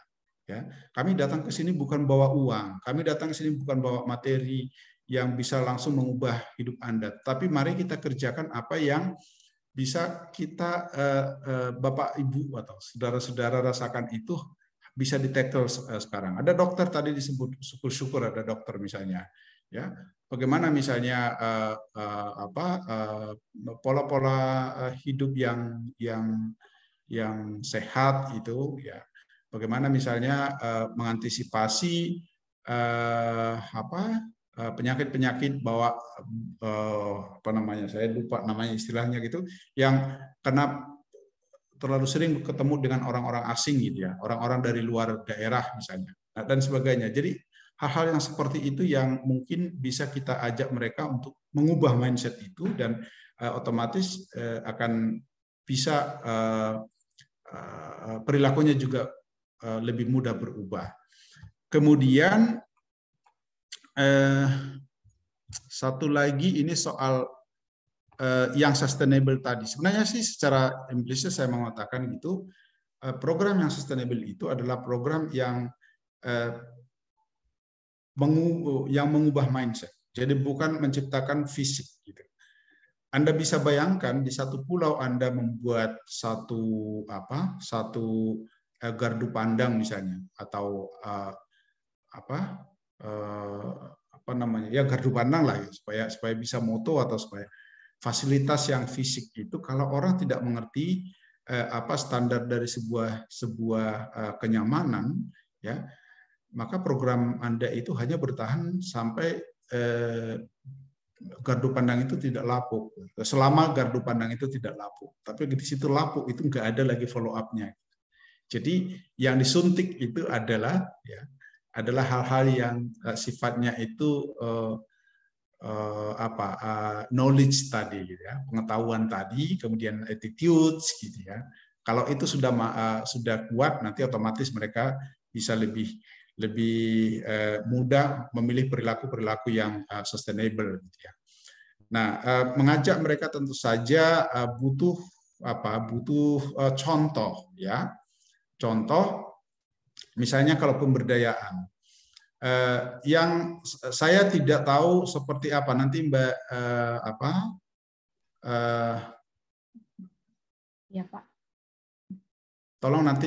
Ya, kami datang ke sini bukan bawa uang, kami datang ke sini bukan bawa materi yang bisa langsung mengubah hidup Anda. Tapi mari kita kerjakan apa yang bisa kita, Bapak Ibu atau saudara-saudara rasakan itu bisa di-tackle sekarang. Ada dokter tadi disebut, syukur-syukur ada dokter misalnya. Ya, bagaimana misalnya pola-pola hidup yang sehat itu ya. Bagaimana misalnya mengantisipasi penyakit-penyakit saya lupa namanya istilahnya gitu, yang karena terlalu sering ketemu dengan orang-orang asing gitu ya, orang-orang dari luar daerah misalnya dan sebagainya. Jadi hal-hal yang seperti itu yang mungkin bisa kita ajak mereka untuk mengubah mindset itu, dan otomatis akan bisa perilakunya juga lebih mudah berubah. Kemudian satu lagi ini soal yang sustainable tadi. Sebenarnya sih secara implisit saya mengatakan gitu, program yang sustainable itu adalah program yang mengubah mindset. Jadi bukan menciptakan fisik. Gitu. Anda bisa bayangkan di satu pulau Anda membuat satu gardu pandang misalnya, atau apa namanya, ya gardu pandang lah ya, supaya bisa moto atau supaya fasilitas yang fisik itu kalau orang tidak mengerti apa standar dari sebuah kenyamanan, ya, maka program Anda itu hanya bertahan sampai gardu pandang itu tidak lapuk. Selama gardu pandang itu tidak lapuk, tapi di situ lapuk itu nggak ada lagi follow up-nya. Jadi yang disuntik itu adalah hal-hal yang sifatnya itu knowledge tadi, gitu ya, pengetahuan tadi, kemudian attitudes, gitu ya. Kalau itu sudah kuat, nanti otomatis mereka bisa lebih mudah memilih perilaku yang sustainable, gitu ya. Nah, mengajak mereka tentu saja butuh contoh, ya. Contoh, misalnya kalau pemberdayaan. Yang saya tidak tahu seperti apa nanti Mbak ya Pak, tolong nanti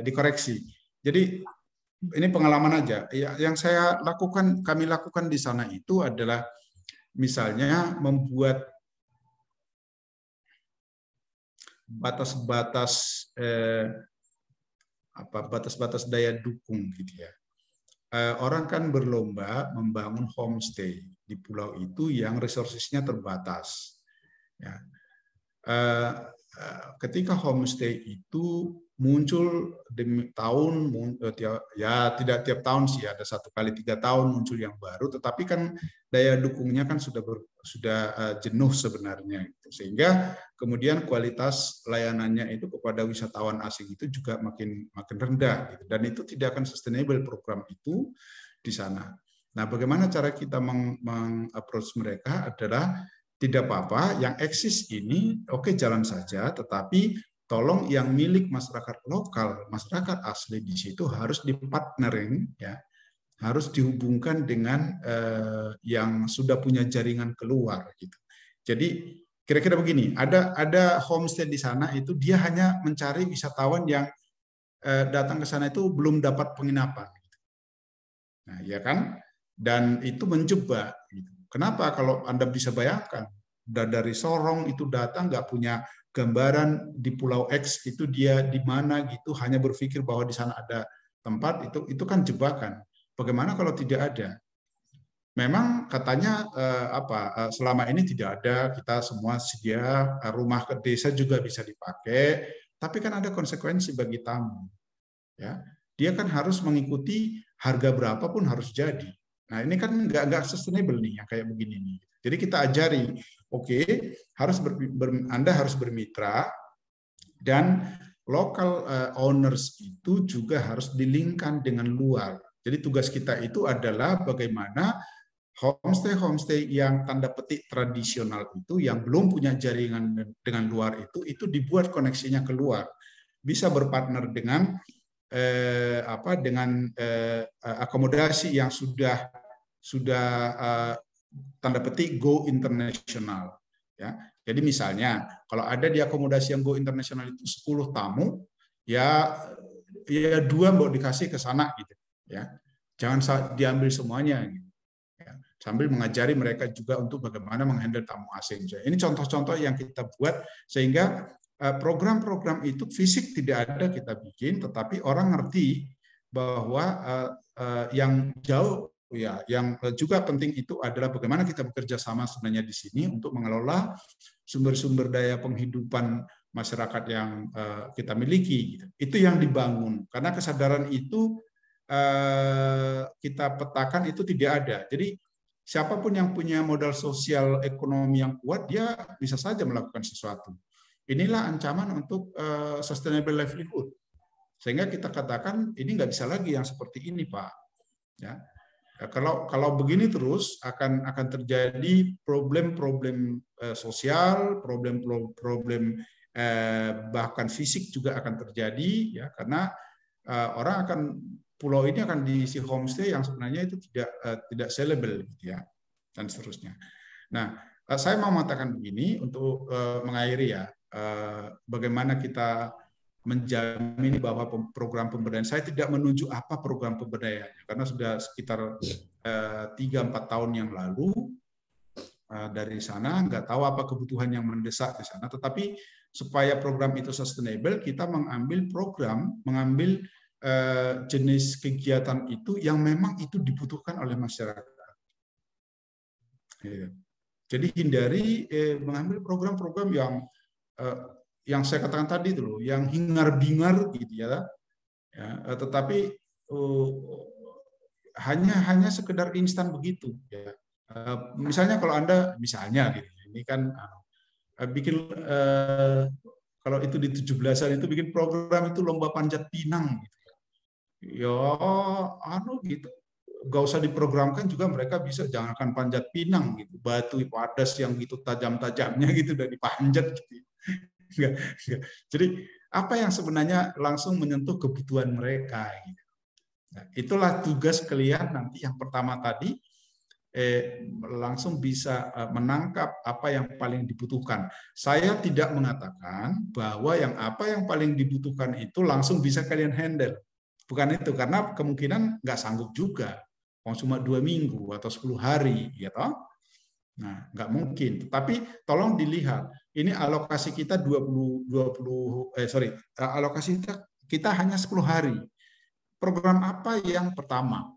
dikoreksi. Jadi ini pengalaman aja. Yang kami lakukan di sana itu adalah misalnya membuat batas-batas daya dukung, gitu ya. Orang kan berlomba membangun homestay di pulau itu yang resources-nya terbatas. Ya. Ketika homestay itu muncul demi tahun, ya tidak tiap tahun sih, ada 1 kali 3 tahun muncul yang baru, tetapi kan daya dukungnya kan sudah jenuh sebenarnya, sehingga kemudian kualitas layanannya itu kepada wisatawan asing itu juga makin rendah, gitu. Dan itu tidak akan sustainable program itu di sana. Nah, bagaimana cara kita meng-approach mereka adalah tidak apa-apa, yang eksis ini oke, jalan saja, tetapi tolong yang milik masyarakat lokal, masyarakat asli di situ harus dipartnering, ya, harus dihubungkan dengan yang sudah punya jaringan keluar, gitu. Jadi kira-kira begini, ada homestay di sana itu dia hanya mencari wisatawan yang datang ke sana itu belum dapat penginapan, gitu. Nah, ya kan, dan itu menjebak, gitu. Kenapa? Kalau Anda bisa bayangkan, dari Sorong itu datang nggak punya gambaran di Pulau X itu dia di mana, gitu, hanya berpikir bahwa di sana ada tempat, itu kan jebakan. Bagaimana kalau tidak ada? Memang katanya selama ini tidak ada, kita semua sedia, rumah ke desa juga bisa dipakai, tapi kan ada konsekuensi bagi tamu. Ya, dia kan harus mengikuti harga berapapun harus jadi. Nah, ini kan nggak sustainable nih yang kayak begini nih. Jadi kita ajari, oke, Anda harus bermitra, dan local owners itu juga harus dilingkan dengan luar. Jadi tugas kita itu adalah bagaimana homestay yang tanda petik tradisional itu, yang belum punya jaringan dengan luar itu dibuat koneksinya keluar, bisa berpartner dengan akomodasi yang sudah tanda petik go internasional, ya. Jadi misalnya kalau ada di akomodasi yang go internasional itu 10 tamu, ya 2 mau dikasih ke sana, gitu, ya. Jangan diambil semuanya, gitu. Ya. Sambil mengajari mereka juga untuk bagaimana menghandle tamu asing. Ini contoh-contoh yang kita buat sehingga program-program itu fisik tidak ada kita bikin, tetapi orang ngerti bahwa yang jauh, ya, yang juga penting itu adalah bagaimana kita bekerja sama sebenarnya di sini untuk mengelola sumber-sumber daya penghidupan masyarakat yang kita miliki. Itu yang dibangun, karena kesadaran itu kita petakan itu tidak ada. Jadi siapapun yang punya modal sosial ekonomi yang kuat, dia bisa saja melakukan sesuatu. Inilah ancaman untuk sustainable livelihood. Sehingga kita katakan ini nggak bisa lagi yang seperti ini, Pak. Ya. Kalau begini terus akan terjadi problem-problem sosial, problem-problem bahkan fisik juga akan terjadi, ya, karena orang akan, pulau ini akan diisi homestay yang sebenarnya itu tidak sellable, gitu ya, dan seterusnya. Nah, saya mau mengatakan begini untuk mengakhiri, ya. bagaimana kita menjamin bahwa program pemberdayaan, saya tidak menunjuk apa program pemberdayaannya, karena sudah sekitar 3-4 tahun yang lalu dari sana, nggak tahu apa kebutuhan yang mendesak di sana, tetapi supaya program itu sustainable, kita mengambil jenis kegiatan itu yang memang itu dibutuhkan oleh masyarakat. Jadi hindari mengambil program-program yang saya katakan tadi itu loh, yang hingar-bingar gitu ya, tetapi hanya sekedar instan begitu ya. Misalnya kalau Anda misalnya gitu, ini kan bikin kalau itu di 17-an itu bikin program itu lomba panjat pinang gitu. Ya gitu. Gak usah diprogramkan juga mereka bisa, jangankan panjat pinang gitu, batu padas yang gitu tajam-tajamnya gitu udah dipanjat gitu. Enggak. Jadi apa yang sebenarnya langsung menyentuh kebutuhan mereka gitu. Nah, itulah tugas kalian nanti yang pertama tadi, langsung bisa menangkap apa yang paling dibutuhkan. Saya tidak mengatakan bahwa apa yang paling dibutuhkan itu langsung bisa kalian handle. Bukan itu, karena kemungkinan nggak sanggup juga. Cuma 2 minggu atau 10 hari, ya toh? Nah, nggak mungkin. Tapi tolong dilihat, ini alokasi kita alokasi kita hanya 10 hari. Program apa yang pertama?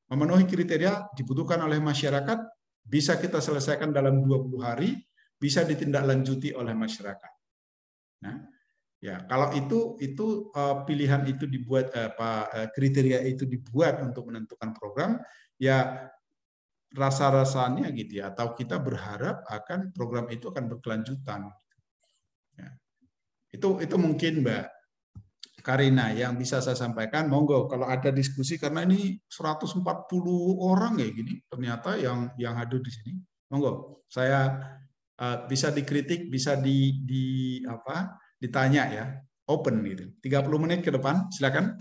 Memenuhi kriteria dibutuhkan oleh masyarakat, bisa kita selesaikan dalam 20 hari, bisa ditindaklanjuti oleh masyarakat. Nah, ya kalau itu pilihan itu dibuat, kriteria itu dibuat untuk menentukan program, ya rasa-rasanya gitu ya, atau kita berharap akan program itu akan berkelanjutan. Ya. Itu mungkin Mbak Karina yang bisa saya sampaikan. Monggo kalau ada diskusi, karena ini 140 orang ya gini ternyata yang hadir di sini. Monggo, saya bisa dikritik, bisa ditanya ya, open gitu. 30 menit ke depan, silakan.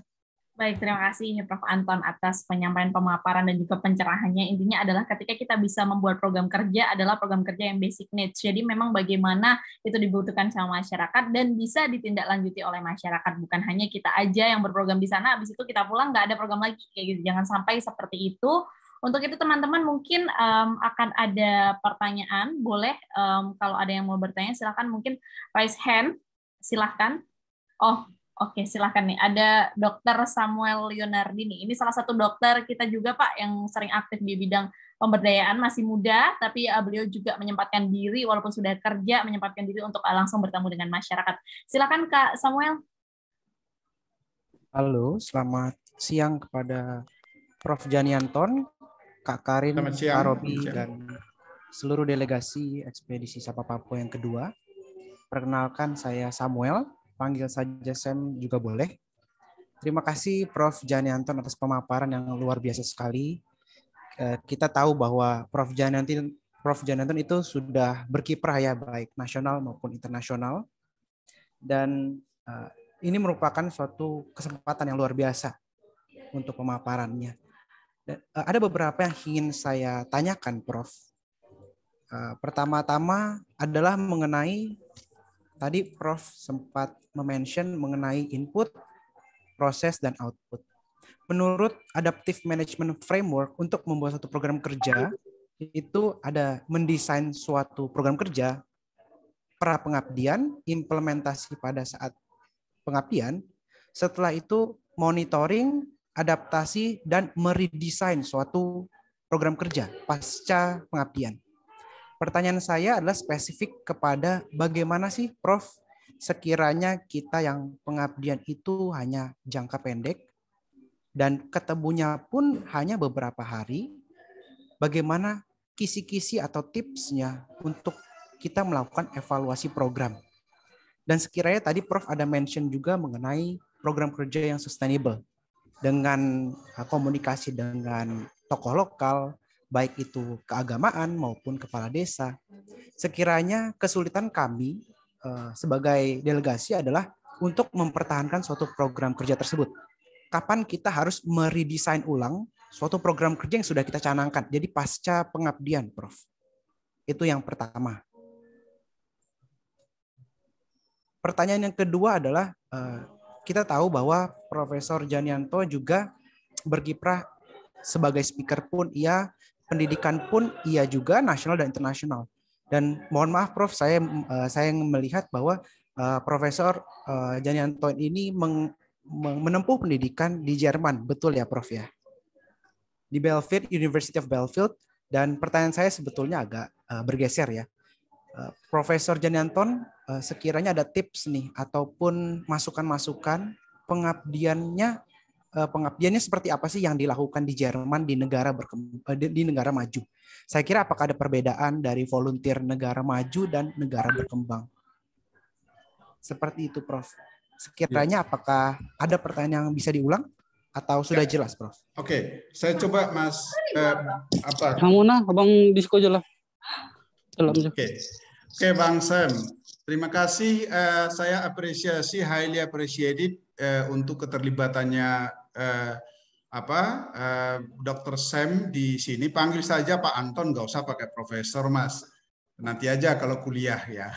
Baik, terima kasih Prof. Anton atas penyampaian pemaparan dan juga pencerahannya. Intinya adalah ketika kita bisa membuat program kerja adalah program kerja yang basic needs. Jadi memang bagaimana itu dibutuhkan sama masyarakat dan bisa ditindaklanjuti oleh masyarakat. Bukan hanya kita aja yang berprogram di sana, habis itu kita pulang nggak ada program lagi kayak gitu. Jangan sampai seperti itu. Untuk itu teman-teman mungkin akan ada pertanyaan. Boleh kalau ada yang mau bertanya silakan, mungkin raise hand. Silahkan. Oh, oke, silahkan nih. Ada Dr. Samuel Leonardini. Ini salah satu dokter kita juga, Pak, yang sering aktif di bidang pemberdayaan. Masih muda, tapi beliau juga menyempatkan diri, walaupun sudah kerja, menyempatkan diri untuk langsung bertemu dengan masyarakat. Silakan, Kak Samuel. Halo, selamat siang kepada Prof. Janianton, Kak Karin, Kak Robi, dan seluruh delegasi ekspedisi Sapa Papua yang kedua. Perkenalkan, saya Samuel. Panggil saja Sam juga boleh. Terima kasih Prof. Janianton atas pemaparan yang luar biasa sekali. Kita tahu bahwa Prof. Janianton itu sudah berkiprah ya, baik nasional maupun internasional. Dan ini merupakan suatu kesempatan yang luar biasa untuk pemaparannya. Dan, ada beberapa yang ingin saya tanyakan, Prof. Pertama-tama adalah mengenai, tadi Prof. sempat mention mengenai input, proses, dan output. Menurut Adaptive Management Framework, untuk membuat satu program kerja, itu ada mendesain suatu program kerja, pra-pengabdian, implementasi pada saat pengabdian, setelah itu monitoring, adaptasi, dan meredesain suatu program kerja pasca pengabdian. Pertanyaan saya adalah spesifik kepada bagaimana sih, Prof, sekiranya kita yang pengabdian itu hanya jangka pendek dan ketemunya pun hanya beberapa hari, bagaimana kisi-kisi atau tipsnya untuk kita melakukan evaluasi program. Dan sekiranya tadi Prof ada mention juga mengenai program kerja yang sustainable dengan komunikasi dengan tokoh lokal, baik itu keagamaan maupun kepala desa. Sekiranya kesulitan kami sebagai delegasi adalah untuk mempertahankan suatu program kerja tersebut. Kapan kita harus meredesain ulang suatu program kerja yang sudah kita canangkan, jadi pasca pengabdian, Prof. Itu yang pertama. pertanyaan yang kedua adalah kita tahu bahwa Profesor Janianto juga berkiprah sebagai speaker pun ia, pendidikan pun ia juga, nasional dan internasional. Dan mohon maaf Prof, saya melihat bahwa Profesor Janianto ini menempuh pendidikan di Jerman, betul ya Prof ya? Di Belfield, University of Belfield. Dan pertanyaan saya sebetulnya agak bergeser ya. Profesor Janianto, sekiranya ada tips nih ataupun masukan-masukan pengabdiannya seperti apa sih yang dilakukan di Jerman di negara maju? Saya kira apakah ada perbedaan dari volunteer negara maju dan negara berkembang? Seperti itu, Prof. Sekiranya apakah ada pertanyaan yang bisa diulang atau sudah jelas, Prof? Oke, saya coba Mas Abang disko aja lah. Oke, Bang Sam. Terima kasih. Saya apresiasi, highly appreciated untuk keterlibatannya Dr. Sam di sini. Panggil saja Pak Anton, nggak usah pakai Profesor, Mas. Nanti aja kalau kuliah ya.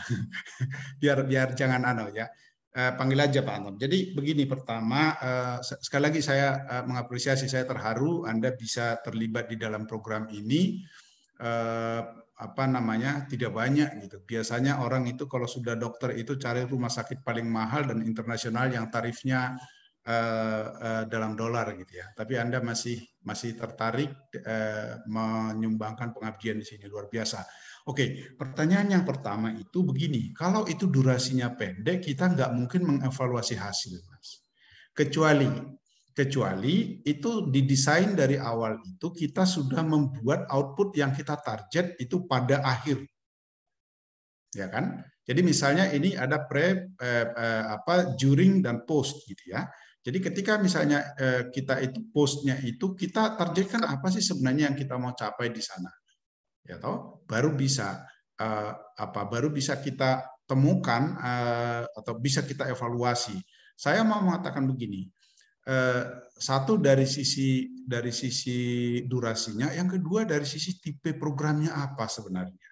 biar jangan ya. Panggil aja Pak Anton. Jadi begini, pertama sekali lagi saya mengapresiasi, saya terharu Anda bisa terlibat di dalam program ini. Tidak banyak gitu. Biasanya orang itu kalau sudah dokter itu cari rumah sakit paling mahal dan internasional yang tarifnya dalam dolar gitu ya. Tapi Anda masih tertarik menyumbangkan pengabdian di sini, luar biasa. Oke, pertanyaan yang pertama itu begini, kalau itu durasinya pendek, kita nggak mungkin mengevaluasi hasil, Mas. Kecuali itu didesain dari awal itu kita sudah membuat output yang kita target itu pada akhir. Ya kan? Jadi misalnya ini ada during dan post gitu ya. Jadi ketika misalnya kita itu postnya itu kita targetkan apa sih sebenarnya yang kita mau capai di sana. Ya toh, baru bisa kita temukan atau bisa kita evaluasi. Saya mau mengatakan begini, satu dari sisi durasinya, yang kedua dari sisi tipe programnya apa sebenarnya.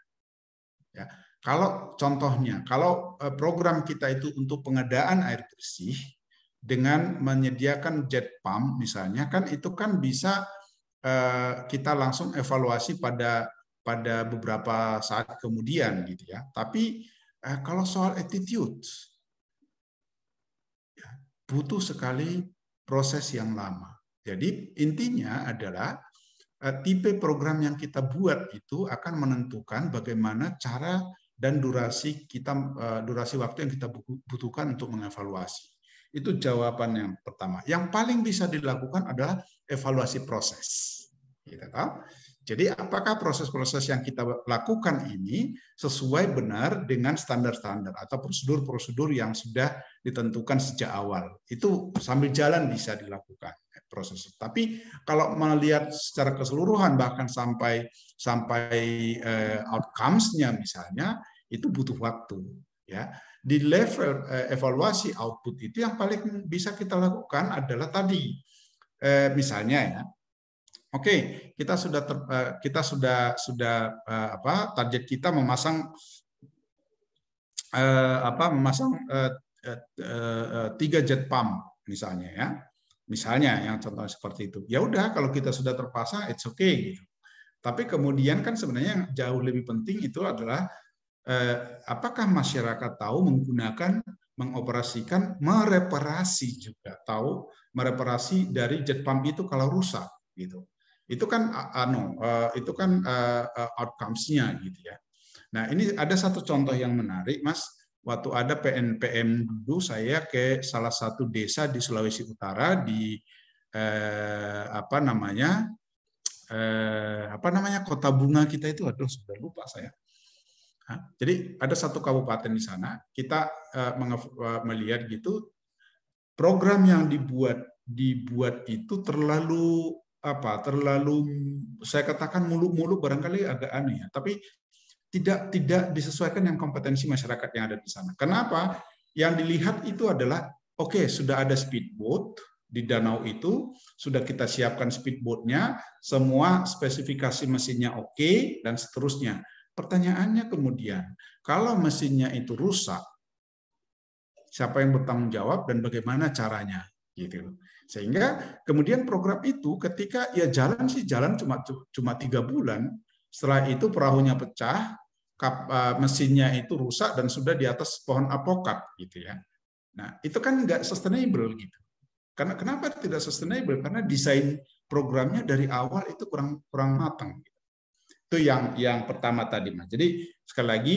Ya, kalau contohnya, kalau program kita itu untuk pengadaan air bersih dengan menyediakan jet pump misalnya, kan itu kan bisa kita langsung evaluasi pada beberapa saat kemudian gitu ya. Tapi kalau soal attitude ya, butuh sekali proses yang lama. Jadi intinya adalah tipe program yang kita buat itu akan menentukan bagaimana cara dan durasi waktu yang kita butuhkan untuk mengevaluasi. Itu jawaban yang pertama. Yang paling bisa dilakukan adalah evaluasi proses. Gitu kan? Jadi apakah proses-proses yang kita lakukan ini sesuai benar dengan standar-standar atau prosedur-prosedur yang sudah ditentukan sejak awal. Itu sambil jalan bisa dilakukan proses. Tapi kalau melihat secara keseluruhan bahkan sampai outcomes-nya misalnya, itu butuh waktu. Ya. Di level evaluasi output itu yang paling bisa kita lakukan adalah tadi. Misalnya ya, oke, kita sudah target kita memasang 3 jet pump misalnya ya. Misalnya yang contohnya seperti itu. Ya udah kalau kita sudah terpasang it's okay gitu. Tapi kemudian kan sebenarnya yang jauh lebih penting itu adalah apakah masyarakat tahu menggunakan, mengoperasikan, mereparasi mereparasi dari jet pump itu kalau rusak gitu. Itu kan outcomes-nya gitu ya. Nah, ini ada satu contoh yang menarik, Mas. Waktu ada PNPM dulu, saya ke salah satu desa di Sulawesi Utara di kota bunga kita itu, aduh sudah lupa saya. Jadi ada satu kabupaten di sana, kita melihat gitu, program yang dibuat itu terlalu saya katakan mulu-mulu barangkali agak aneh ya, tapi tidak disesuaikan dengan kompetensi masyarakat yang ada di sana. Kenapa? Yang dilihat itu adalah oke, sudah ada speedboat di danau itu, sudah kita siapkan speedboatnya, semua spesifikasi mesinnya oke dan seterusnya. Pertanyaannya kemudian, kalau mesinnya itu rusak, siapa yang bertanggung jawab dan bagaimana caranya gitu. Sehingga kemudian program itu ketika ya jalan cuma 3 bulan, setelah itu perahunya pecah, mesinnya itu rusak dan sudah di atas pohon apokat gitu ya. Nah, itu kan nggak sustainable gitu. Karena kenapa tidak sustainable? Karena desain programnya dari awal itu kurang matang. Itu yang pertama tadi, Mas. Jadi sekali lagi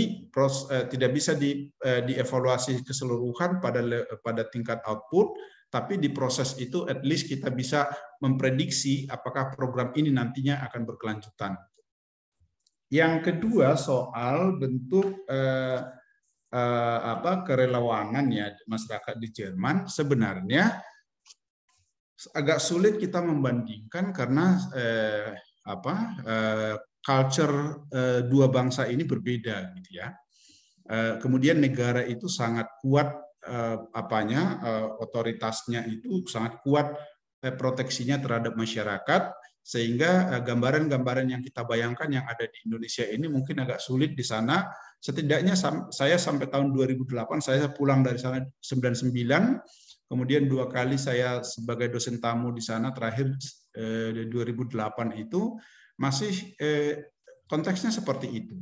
tidak bisa dievaluasi keseluruhan pada tingkat output, tapi di proses itu at least kita bisa memprediksi apakah program ini nantinya akan berkelanjutan. Yang kedua soal bentuk kerelawanan ya masyarakat di Jerman, sebenarnya agak sulit kita membandingkan karena culture dua bangsa ini berbeda gitu ya. Kemudian negara itu sangat kuat otoritasnya itu sangat kuat proteksinya terhadap masyarakat, sehingga gambaran-gambaran yang kita bayangkan yang ada di Indonesia ini mungkin agak sulit di sana. Setidaknya saya sampai tahun 2008 saya pulang dari sana 99. Kemudian 2 kali saya sebagai dosen tamu di sana, terakhir 2008 itu masih konteksnya seperti itu.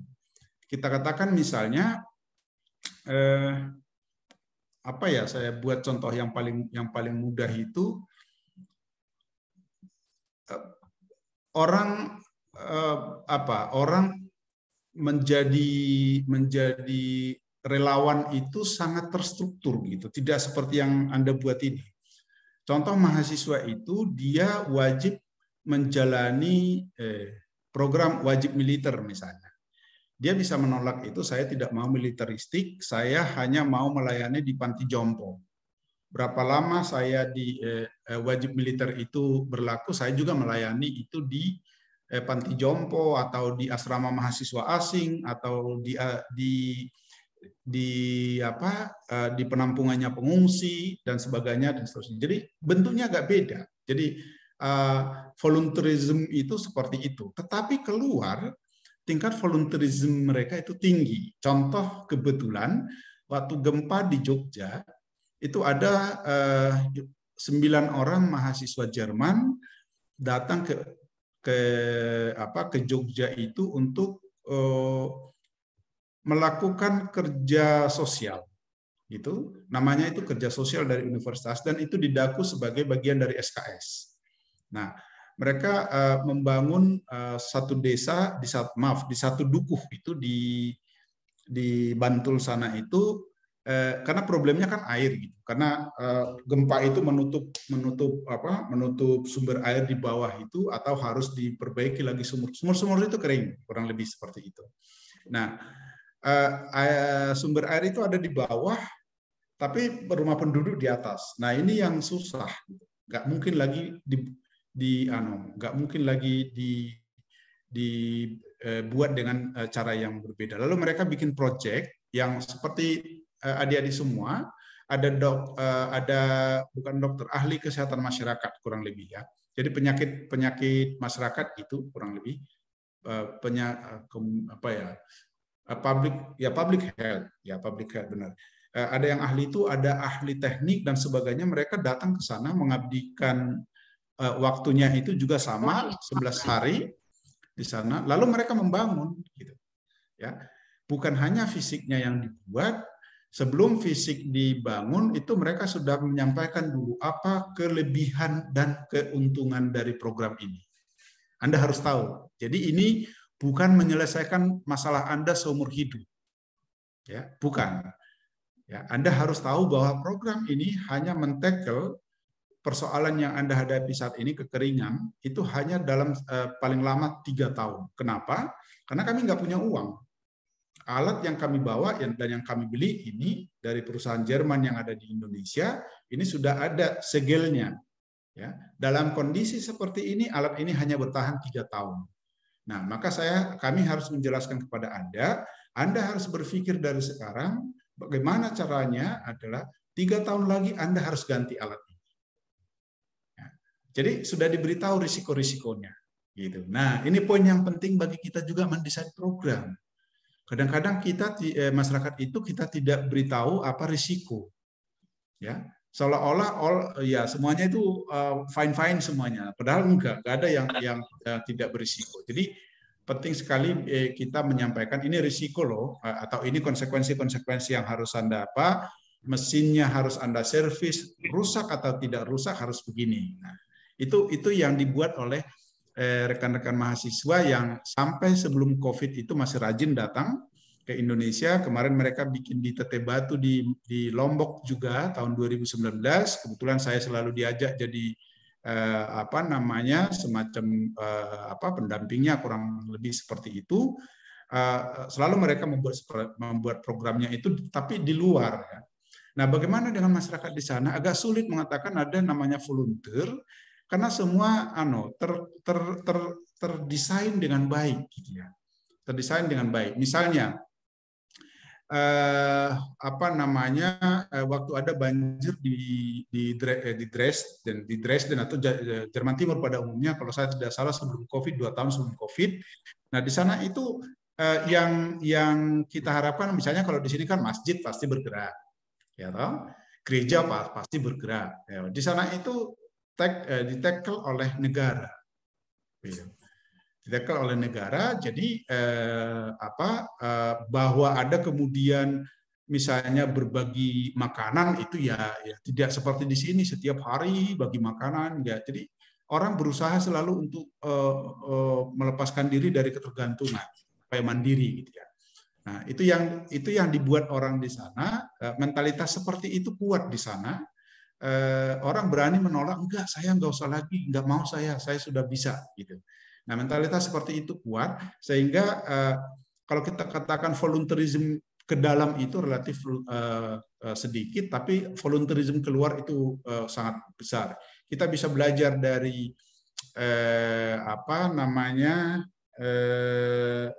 Kita katakan misalnya saya buat contoh yang paling mudah itu orang menjadi relawan itu sangat terstruktur gitu, tidak seperti yang Anda buat ini. Contoh mahasiswa itu dia wajib menjalani program wajib militer misalnya. Dia bisa menolak itu, saya tidak mau militeristik, saya hanya mau melayani di panti jompo. Berapa lama saya di wajib militer itu berlaku, saya juga melayani itu di panti jompo atau di asrama mahasiswa asing atau di penampungannya pengungsi dan sebagainya dan seterusnya. Jadi bentuknya agak beda. Jadi volunteerism itu seperti itu. Tetapi keluar tingkat volunteerism mereka itu tinggi. Contoh kebetulan waktu gempa di Jogja itu ada 9 orang mahasiswa Jerman datang ke Jogja itu untuk melakukan kerja sosial, gitu. Namanya itu kerja sosial dari universitas dan itu didaku sebagai bagian dari SKS. Nah, mereka membangun satu desa di satu dukuh itu di Bantul sana itu karena problemnya kan air gitu. Karena gempa itu menutup sumber air di bawah itu atau harus diperbaiki lagi sumur itu kering, kurang lebih seperti itu. Nah, sumber air itu ada di bawah, tapi rumah penduduk di atas. Nah, ini yang susah. Nggak mungkin lagi dibuat dengan cara yang berbeda. Lalu mereka bikin project yang seperti adik-adik semua, ada bukan dokter, ahli kesehatan masyarakat kurang lebih ya. Jadi penyakit masyarakat itu kurang lebih public health benar. Ada yang ahli itu, ada ahli teknik dan sebagainya, mereka datang ke sana mengabdikan waktunya itu juga sama 11 hari di sana, lalu mereka membangun gitu. Ya. Bukan hanya fisiknya yang dibuat, sebelum fisik dibangun itu mereka sudah menyampaikan dulu apa kelebihan dan keuntungan dari program ini. Anda harus tahu. Jadi ini bukan menyelesaikan masalah Anda seumur hidup. Ya, bukan. Ya, Anda harus tahu bahwa program ini hanya men-tackle persoalan yang Anda hadapi saat ini, kekeringan, itu hanya dalam paling lama 3 tahun. Kenapa? Karena kami nggak punya uang. Alat yang kami bawa dan yang kami beli ini dari perusahaan Jerman yang ada di Indonesia, ini sudah ada segelnya. Ya. Dalam kondisi seperti ini, alat ini hanya bertahan 3 tahun. Nah, maka kami harus menjelaskan kepada Anda harus berpikir dari sekarang, bagaimana caranya adalah 3 tahun lagi Anda harus ganti alat ini. Ya. Jadi sudah diberitahu risiko-risikonya. Gitu. Nah, ini poin yang penting bagi kita juga mendesain program. Kadang-kadang masyarakat itu kita tidak beritahu apa risiko. ya. Seolah-olah ya semuanya itu fine-fine semuanya, padahal enggak ada yang tidak berisiko. Jadi penting sekali kita menyampaikan ini risiko loh, atau ini konsekuensi-konsekuensi yang harus Anda mesinnya harus Anda servis, rusak atau tidak rusak harus begini. Nah, itu yang dibuat oleh rekan-rekan mahasiswa yang sampai sebelum COVID itu masih rajin datang ke Indonesia. Kemarin mereka bikin di Teteh Batu di Lombok juga tahun 2019. Kebetulan saya selalu diajak jadi semacam pendampingnya, kurang lebih seperti itu. Selalu mereka membuat programnya itu, tapi di luar. Ya. Nah, bagaimana dengan masyarakat di sana? Agak sulit mengatakan ada namanya volunteer karena semua terdesain dengan baik, gitu ya. Terdesain dengan baik. Misalnya waktu ada banjir di Dresden atau Jerman Timur pada umumnya, kalau saya tidak salah sebelum COVID, 2 tahun sebelum COVID. Nah, di sana itu yang kita harapkan, misalnya kalau di sini kan masjid pasti bergerak, ya toh, gereja pasti bergerak. Ya, di sana itu di-tackle oleh negara. Ditekel oleh negara, jadi bahwa ada kemudian misalnya berbagi makanan itu ya tidak seperti di sini setiap hari bagi makanan, ya. Jadi orang berusaha selalu untuk melepaskan diri dari ketergantungan supaya mandiri, gitu ya. Nah, itu yang dibuat orang di sana, mentalitas seperti itu kuat di sana. Orang berani menolak, enggak, saya enggak usah lagi, enggak mau, saya sudah bisa, gitu. Nah, mentalitas seperti itu kuat, sehingga kalau kita katakan volunteerism ke dalam itu relatif sedikit, tapi volunteerism keluar itu sangat besar. Kita bisa belajar dari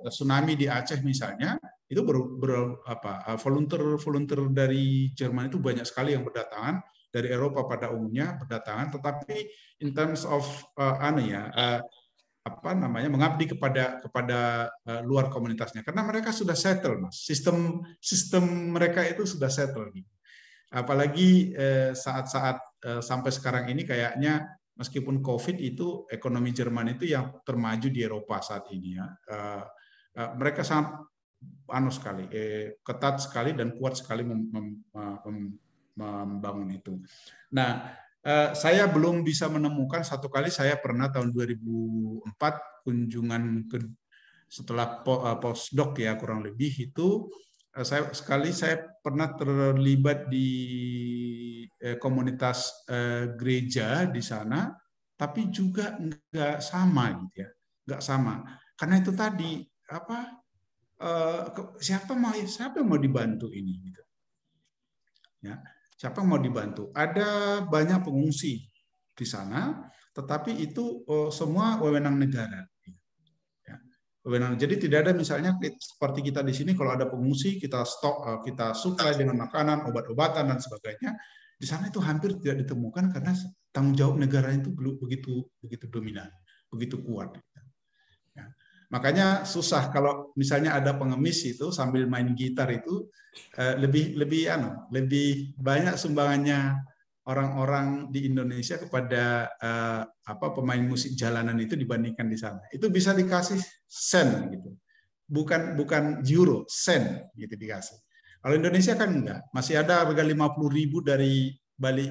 tsunami di Aceh misalnya, itu volunteer dari Jerman itu banyak sekali yang berdatangan, dari Eropa pada umumnya berdatangan, tetapi in terms of mengabdi kepada luar komunitasnya, karena mereka sudah settle, Mas. Sistem mereka itu sudah settle. Apalagi saat-saat sampai sekarang ini kayaknya meskipun COVID itu ekonomi Jerman itu yang termaju di Eropa saat ini, ya. Mereka sangat sekali, ketat sekali dan kuat sekali membangun itu. Nah, saya belum bisa menemukan, satu kali saya pernah tahun 2004 kunjungan setelah postdoc, ya, kurang lebih itu saya pernah terlibat di komunitas gereja di sana, tapi juga nggak sama, gitu ya, nggak sama, karena itu tadi siapa yang mau dibantu ini, gitu ya. Siapa yang mau dibantu? Ada banyak pengungsi di sana, tetapi itu semua wewenang negara. Ya. Jadi tidak ada misalnya seperti kita di sini, kalau ada pengungsi kita stok, kita suplai dengan makanan, obat-obatan dan sebagainya. Di sana itu hampir tidak ditemukan karena tanggung jawab negara itu begitu dominan, begitu kuat. Ya. Makanya susah kalau misalnya ada pengemis itu sambil main gitar itu lebih banyak sumbangannya orang-orang di Indonesia kepada pemain musik jalanan itu dibandingkan di sana. Itu bisa dikasih sen, gitu. Bukan euro, sen, gitu dikasih. Kalau Indonesia kan enggak, masih ada harga 50.000 dari Bali.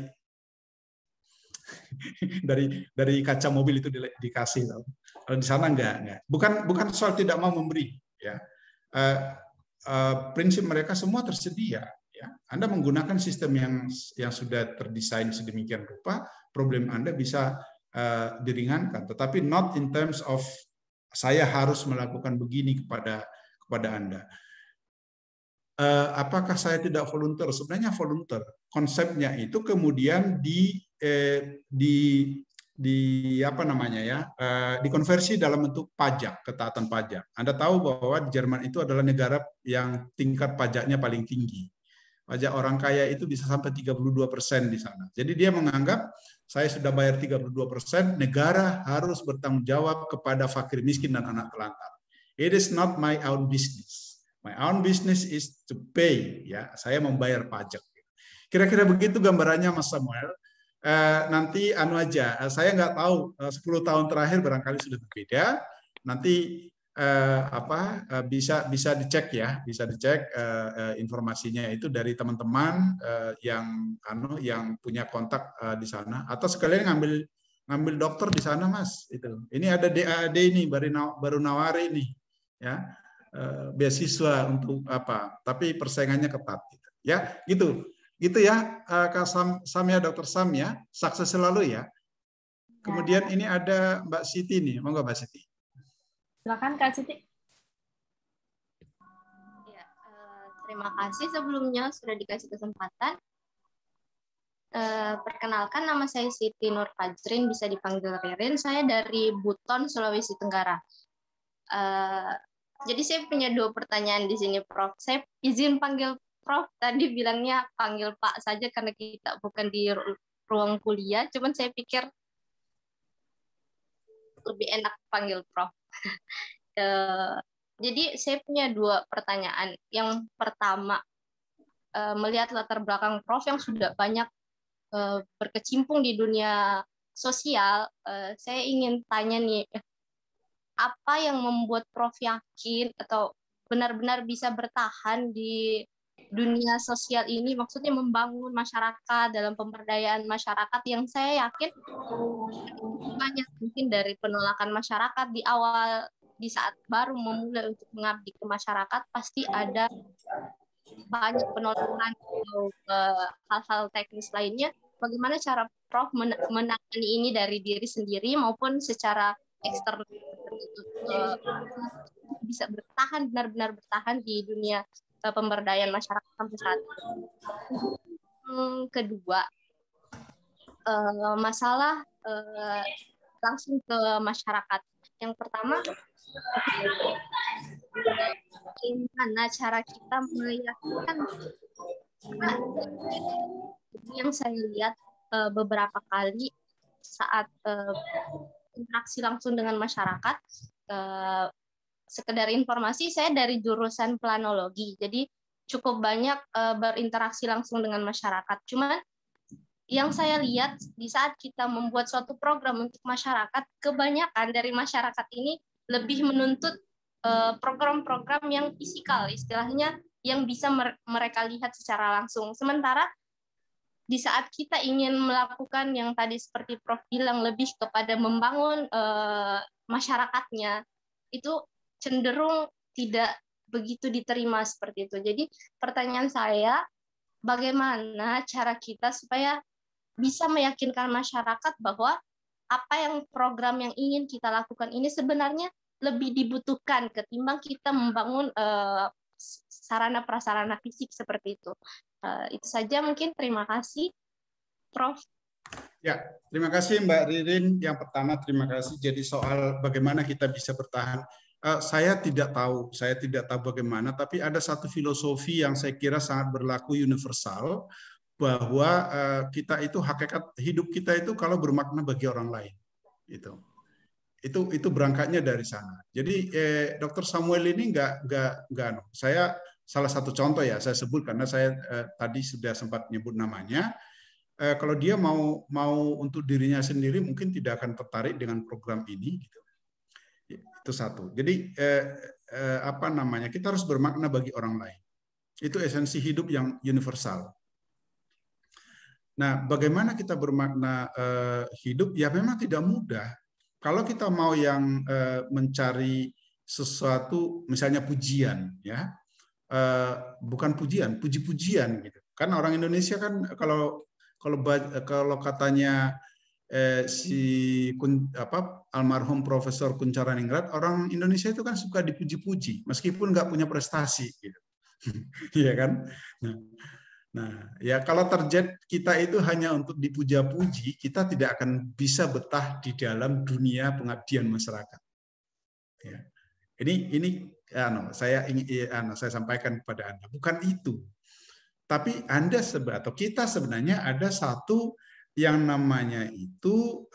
dari kaca mobil itu dikasih. Kalau di sana enggak. Bukan soal tidak mau memberi, ya. Prinsip mereka semua tersedia, ya. Anda menggunakan sistem yang sudah terdesain sedemikian rupa, problem Anda bisa diringankan, tetapi not in terms of saya harus melakukan begini kepada Anda. Apakah saya tidak volunteer? Sebenarnya volunteer. Konsepnya itu kemudian dikonversi dalam bentuk pajak, ketaatan pajak. Anda tahu bahwa di Jerman itu adalah negara yang tingkat pajaknya paling tinggi. Pajak orang kaya itu bisa sampai 32% di sana. Jadi dia menganggap saya sudah bayar 32%, negara harus bertanggung jawab kepada fakir miskin dan anak telantar. It is not my own business. My own business is to pay. Ya, saya membayar pajak. Kira-kira begitu gambarannya Mas Samuel. Nanti anu aja, saya nggak tahu 10 tahun terakhir barangkali sudah berbeda. Nanti bisa dicek ya, bisa dicek informasinya itu dari teman-teman yang punya kontak di sana, atau sekalian ngambil dokter di sana Mas. Itu. Ini ada DAAD ini baru nawari ini ya, beasiswa untuk apa? Tapi persaingannya ketat. Gitu. Ya, gitu. Gitu ya, Kak Sam ya, Dokter Sam ya, sukses selalu ya. Kemudian ini ada Mbak Siti nih, monggo Mbak Siti. Silakan Kak Siti. Ya, terima kasih sebelumnya sudah dikasih kesempatan. Perkenalkan, nama saya Siti Nur Fajrin, bisa dipanggil Ririn. Saya dari Buton, Sulawesi Tenggara. Jadi saya punya 2 pertanyaan di sini, Prof. Saya izin panggil Prof, tadi bilangnya panggil Pak saja karena kita bukan di ruang kuliah, cuman saya pikir lebih enak panggil Prof. Jadi saya punya 2 pertanyaan. Yang pertama, melihat latar belakang Prof yang sudah banyak berkecimpung di dunia sosial, saya ingin tanya nih, apa yang membuat Prof yakin atau benar-benar bisa bertahan di dunia sosial ini, maksudnya membangun masyarakat, dalam pemberdayaan masyarakat yang saya yakin banyak mungkin dari penolakan masyarakat di awal, di saat baru memulai untuk mengabdi ke masyarakat, pasti ada banyak penolakan atau hal-hal teknis lainnya. Bagaimana cara Prof menangani ini dari diri sendiri maupun secara eksternal bisa bertahan, benar-benar bertahan di dunia pemberdayaan masyarakat sampai saat ini. Kedua, masalah langsung ke masyarakat. Yang pertama, bagaimana cara kita meyakinkan yang saya lihat beberapa kali saat interaksi langsung dengan masyarakat. Sekedar informasi, saya dari jurusan planologi, jadi cukup banyak berinteraksi langsung dengan masyarakat. Cuman yang saya lihat di saat kita membuat suatu program untuk masyarakat, kebanyakan dari masyarakat ini lebih menuntut program-program yang fisikal, istilahnya yang bisa mereka lihat secara langsung. Sementara di saat kita ingin melakukan yang tadi seperti Prof bilang, lebih kepada membangun masyarakatnya, itu cenderung tidak begitu diterima seperti itu. Jadi pertanyaan saya, bagaimana cara kita supaya bisa meyakinkan masyarakat bahwa apa yang program yang ingin kita lakukan ini sebenarnya lebih dibutuhkan ketimbang kita membangun sarana prasarana fisik seperti itu. Itu saja mungkin. Terima kasih, Prof. Ya, terima kasih Mbak Ririn. Yang pertama, terima kasih. Jadi soal bagaimana kita bisa bertahan, saya tidak tahu bagaimana, tapi ada satu filosofi yang saya kira sangat berlaku universal, bahwa kita itu hakikat hidup kita itu kalau bermakna bagi orang lain. Itu berangkatnya dari sana. Jadi Dr. Samuel ini nggak, saya salah satu contoh ya saya sebut karena saya tadi sudah sempat nyebut namanya. Kalau dia mau untuk dirinya sendiri mungkin tidak akan tertarik dengan program ini. Gitu. Itu satu. Jadi kita harus bermakna bagi orang lain. Itu esensi hidup yang universal. Nah, bagaimana kita bermakna hidup? Ya memang tidak mudah. Kalau kita mau yang mencari sesuatu, misalnya pujian, ya, bukan pujian, puji-pujian gitu. Kan orang Indonesia kan kalau katanya almarhum Profesor Kuncharaningrat, orang Indonesia itu kan suka dipuji-puji meskipun nggak punya prestasi gitu. Iya kan? Nah, ya kalau target kita itu hanya untuk dipuja-puji, kita tidak akan bisa betah di dalam dunia pengabdian masyarakat. Ya. Ini saya sampaikan kepada Anda, bukan itu. Tapi Anda atau kita sebenarnya ada satu yang namanya itu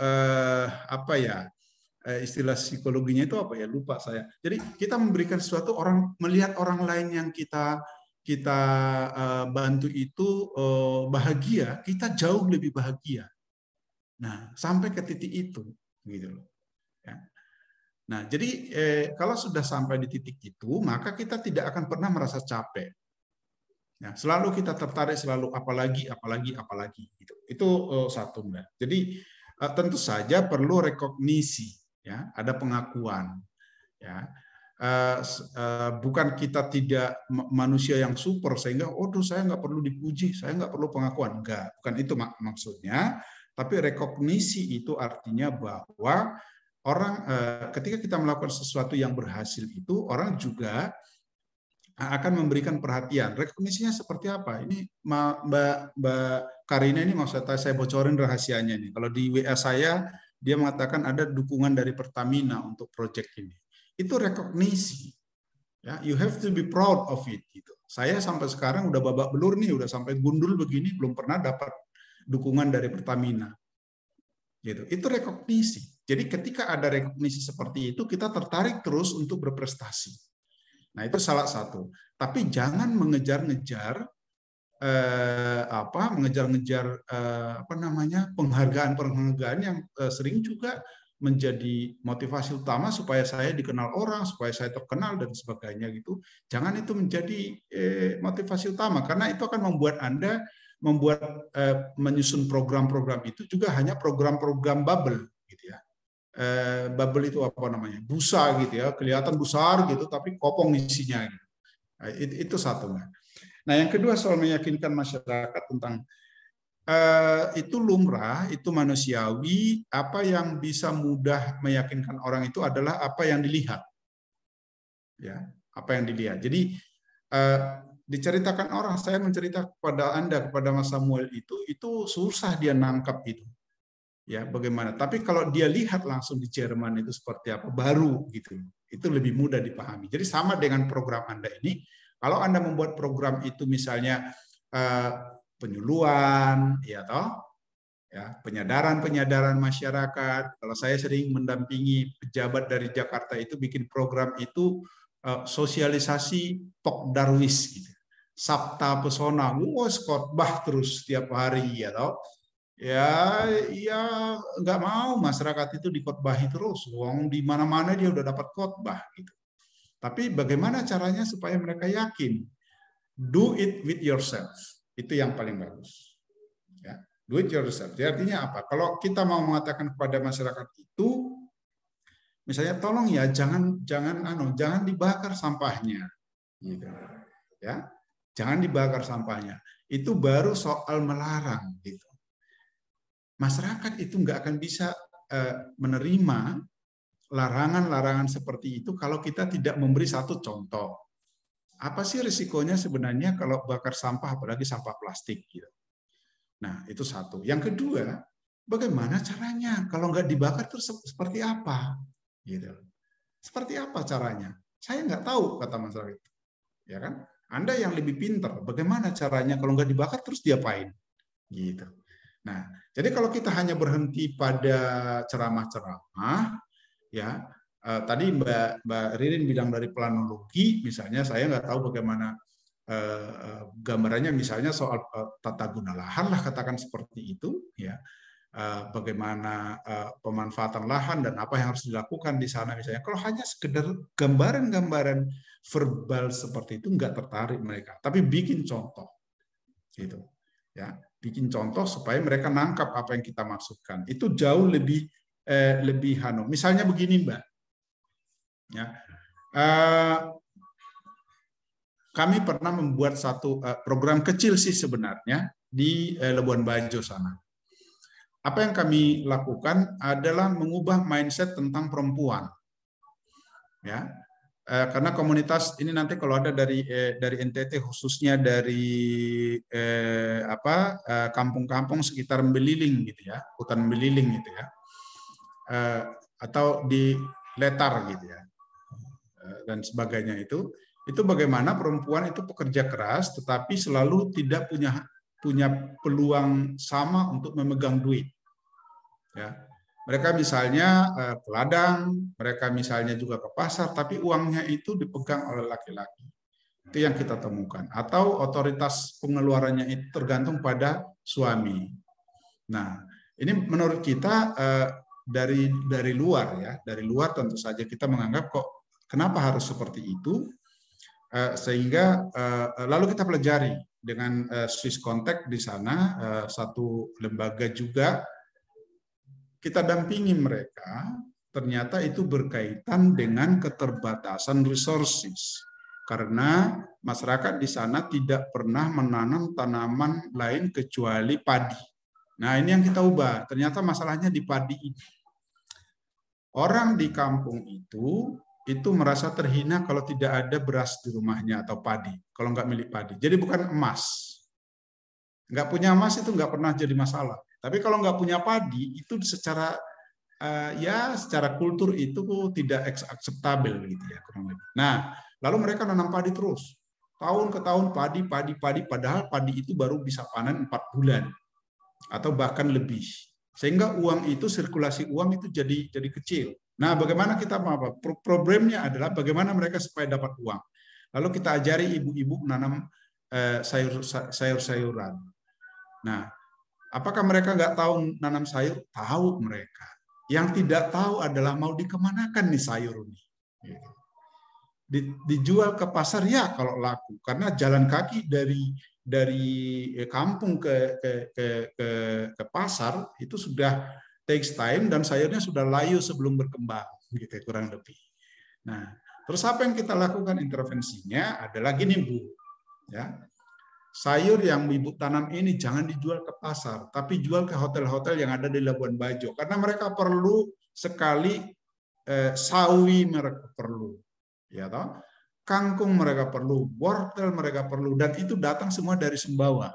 istilah psikologinya itu apa ya, lupa saya. Jadi kita memberikan sesuatu, orang melihat orang lain yang kita kita bantu itu bahagia, kita jauh lebih bahagia. Nah, sampai ke titik itu, gitu loh. Ya. Nah, jadi kalau sudah sampai di titik itu, maka kita tidak akan pernah merasa capek. Nah, selalu kita tertarik, selalu apalagi. Gitu. Itu satu, Mbak. Jadi tentu saja perlu rekognisi, ya, ada pengakuan, ya. Bukan kita tidak manusia yang super sehingga, saya nggak perlu dipuji, saya nggak perlu pengakuan, enggak, bukan itu maksudnya. Tapi rekognisi itu artinya bahwa orang ketika kita melakukan sesuatu yang berhasil itu, orang juga akan memberikan perhatian. Rekognisinya seperti apa? Ini Mbak Karina ini maksud saya bocorin rahasianya nih. Kalau di WA saya dia mengatakan ada dukungan dari Pertamina untuk proyek ini. Itu rekognisi. Ya, you have to be proud of it. Gitu. Saya sampai sekarang udah babak belur nih, udah sampai gundul begini, belum pernah dapat dukungan dari Pertamina. Gitu. Itu rekognisi. Jadi ketika ada rekognisi seperti itu, kita tertarik terus untuk berprestasi. Nah, itu salah satu. Tapi jangan mengejar-ngejar penghargaan yang sering juga menjadi motivasi utama supaya saya dikenal orang, supaya saya terkenal dan sebagainya gitu. Jangan itu menjadi motivasi utama, karena itu akan membuat Anda menyusun program-program itu juga hanya program-program bubble gitu ya. Bubble itu apa namanya, busa gitu ya, kelihatan besar gitu tapi kopong isinya gitu. Nah, itu satu. Nah, yang kedua soal meyakinkan masyarakat tentang itu lumrah, itu manusiawi. Apa yang bisa mudah meyakinkan orang itu adalah apa yang dilihat, ya, apa yang dilihat. Jadi diceritakan orang, saya mencerita kepada Anda, kepada Mas Samuel itu susah dia nangkap itu. Ya, bagaimana? Tapi kalau dia lihat langsung di Jerman itu seperti apa, baru gitu. Itu lebih mudah dipahami. Jadi sama dengan program Anda ini, kalau Anda membuat program itu misalnya penyuluhan, ya toh, ya, penyadaran masyarakat. Kalau saya sering mendampingi pejabat dari Jakarta itu bikin program itu sosialisasi Tok Darwis gitu. Sabta Pesona, khotbah terus setiap hari, ya toh. Ya nggak mau masyarakat itu dikhotbahi terus. Wong di mana-mana dia udah dapat khotbah gitu. Tapi bagaimana caranya supaya mereka yakin? Do it with yourself. Itu yang paling bagus. Ya, do it yourself. Jadi artinya apa? Kalau kita mau mengatakan kepada masyarakat itu, misalnya tolong ya jangan dibakar sampahnya, gitu. Ya, jangan dibakar sampahnya. Itu baru soal melarang, gitu. Masyarakat itu nggak akan bisa menerima larangan-larangan seperti itu kalau kita tidak memberi satu contoh. Apa sih risikonya sebenarnya kalau bakar sampah, apalagi sampah plastik? Gitu. Nah, itu satu. Yang kedua, bagaimana caranya? Kalau nggak dibakar terus seperti apa? Gitu. Seperti apa caranya? Saya nggak tahu, kata masyarakat. Ya kan? Anda yang lebih pintar, bagaimana caranya kalau nggak dibakar terus diapain? Gitu. Nah, jadi kalau kita hanya berhenti pada ceramah-ceramah, ya tadi Mbak Ririn bilang dari planologi, misalnya saya nggak tahu bagaimana gambarannya, misalnya soal tata guna lahan lah, katakan seperti itu, ya bagaimana pemanfaatan lahan dan apa yang harus dilakukan di sana misalnya. Kalau hanya sekedar gambaran-gambaran verbal seperti itu nggak tertarik mereka, tapi bikin contoh, gitu, ya. Bikin contoh supaya mereka nangkap apa yang kita maksudkan. Itu jauh lebih Misalnya begini, Mbak. Ya. Kami pernah membuat satu program kecil sih sebenarnya di Labuan Bajo sana. Apa yang kami lakukan adalah mengubah mindset tentang perempuan. Ya. Karena komunitas ini nanti kalau ada dari NTT, khususnya dari kampung-kampung sekitar Beliling gitu ya, hutan Beliling gitu ya, atau di Letar gitu ya, dan sebagainya itu bagaimana perempuan itu pekerja keras tetapi selalu tidak punya peluang sama untuk memegang duit, ya. Mereka misalnya ke ladang, mereka misalnya juga ke pasar, tapi uangnya itu dipegang oleh laki-laki. Itu yang kita temukan. Atau otoritas pengeluarannya itu tergantung pada suami. Nah, ini menurut kita dari luar ya, dari luar tentu saja kita menganggap kok kenapa harus seperti itu, sehingga lalu kita pelajari dengan Swiss Contact di sana, satu lembaga juga, kita dampingi mereka, ternyata itu berkaitan dengan keterbatasan resources. Karena masyarakat di sana tidak pernah menanam tanaman lain kecuali padi. Nah, ini yang kita ubah. Ternyata masalahnya di padi ini. Orang di kampung itu merasa terhina kalau tidak ada beras di rumahnya atau padi, kalau nggak milik padi. Jadi bukan emas. Nggak punya emas itu nggak pernah jadi masalah. Tapi kalau nggak punya padi, itu secara secara kultur itu tidak akseptabel gitu ya, kurang lebih. Nah, lalu mereka nanam padi terus. Tahun ke tahun padi, padahal padi itu baru bisa panen 4 bulan atau bahkan lebih. Sehingga uang itu, sirkulasi uang itu jadi kecil. Nah, bagaimana kita apa? Problemnya adalah bagaimana mereka supaya dapat uang. Lalu kita ajari ibu-ibu menanam sayur-sayuran. Nah, apakah mereka nggak tahu nanam sayur? Tahu mereka. Yang tidak tahu adalah mau dikemanakan nih sayur ini. Dijual ke pasar ya kalau laku, karena jalan kaki dari kampung ke pasar itu sudah takes time dan sayurnya sudah layu sebelum berkembang, gitu kurang lebih. Nah, terus apa yang kita lakukan intervensinya adalah gini Bu, ya. Sayur yang Ibu tanam ini jangan dijual ke pasar, tapi jual ke hotel-hotel yang ada di Labuan Bajo, karena mereka perlu sekali sawi mereka perlu, ya toh, kangkung mereka perlu, wortel mereka perlu, dan itu datang semua dari Sumbawa.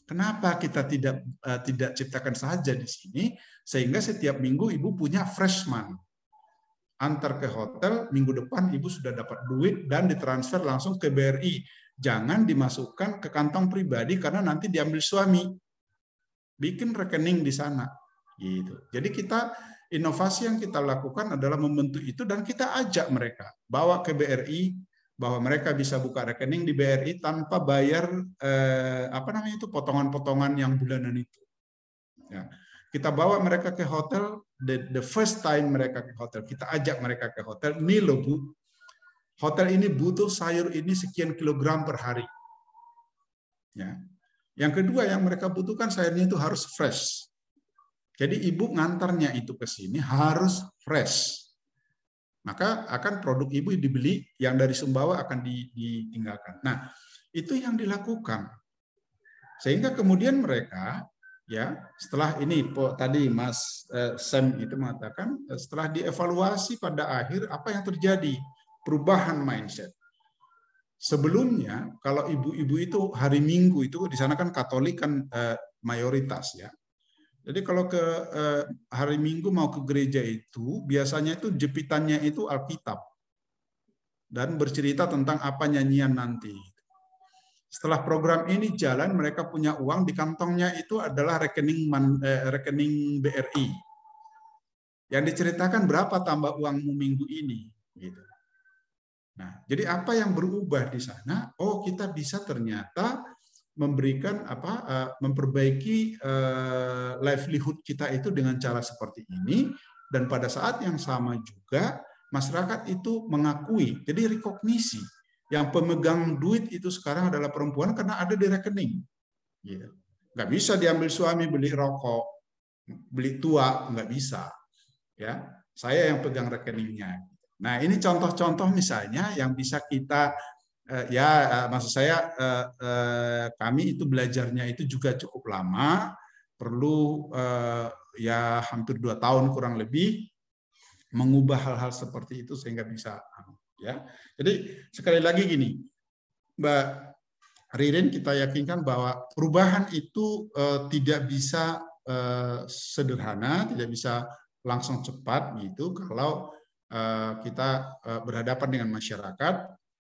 Kenapa kita tidak ciptakan saja di sini, sehingga setiap minggu Ibu punya freshman, antar ke hotel, minggu depan Ibu sudah dapat duit dan ditransfer langsung ke BRI. Jangan dimasukkan ke kantong pribadi karena nanti diambil suami. Bikin rekening di sana. Gitu. Jadi inovasi yang kita lakukan adalah membentuk itu dan kita ajak mereka bawa ke BRI, bahwa mereka bisa buka rekening di BRI tanpa bayar potongan-potongan yang bulanan itu. Ya. Kita bawa mereka ke hotel, the first time mereka ke hotel, kita ajak mereka ke hotel. Nih loh Bu, hotel ini butuh sayur ini sekian kilogram per hari. Ya. Yang kedua yang mereka butuhkan sayurnya itu harus fresh. Jadi Ibu ngantarnya itu ke sini harus fresh. Maka akan produk Ibu dibeli, yang dari Sumbawa akan ditinggalkan. Nah, itu yang dilakukan. Sehingga kemudian mereka, ya, setelah ini tadi Mas Sam itu mengatakan, setelah dievaluasi pada akhir apa yang terjadi? Perubahan mindset. Sebelumnya kalau ibu-ibu itu hari Minggu itu di sana kan Katolik kan mayoritas ya. Jadi kalau ke hari Minggu mau ke gereja itu biasanya itu jepitannya itu Alkitab dan bercerita tentang apa nyanyian nanti. Setelah program ini jalan, mereka punya uang di kantongnya itu adalah rekening BRI. Yang diceritakan berapa tambah uangmu minggu ini, gitu. Nah, jadi apa yang berubah di sana? Oh, kita bisa ternyata memberikan memperbaiki livelihood kita itu dengan cara seperti ini, dan pada saat yang sama juga masyarakat itu mengakui, jadi rekognisi yang pemegang duit itu sekarang adalah perempuan karena ada di rekening. Gitu. Nggak bisa diambil suami beli rokok, beli tua, nggak bisa. Ya, saya yang pegang rekeningnya. Nah, ini contoh-contoh misalnya yang bisa kita, maksud saya kami itu belajarnya itu juga cukup lama, perlu ya hampir 2 tahun kurang lebih mengubah hal-hal seperti itu sehingga bisa, ya. Jadi sekali lagi gini, Mbak Ririn, kita yakinkan bahwa perubahan itu tidak bisa sederhana, tidak bisa langsung cepat gitu kalau kita berhadapan dengan masyarakat,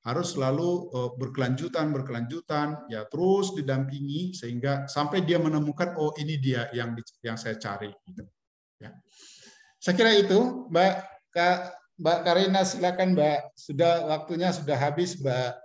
harus selalu berkelanjutan ya, terus didampingi sehingga sampai dia menemukan oh ini dia yang saya cari gitu. Ya. Saya kira itu, Mbak Karina, silakan Mbak. Waktunya sudah habis, Mbak.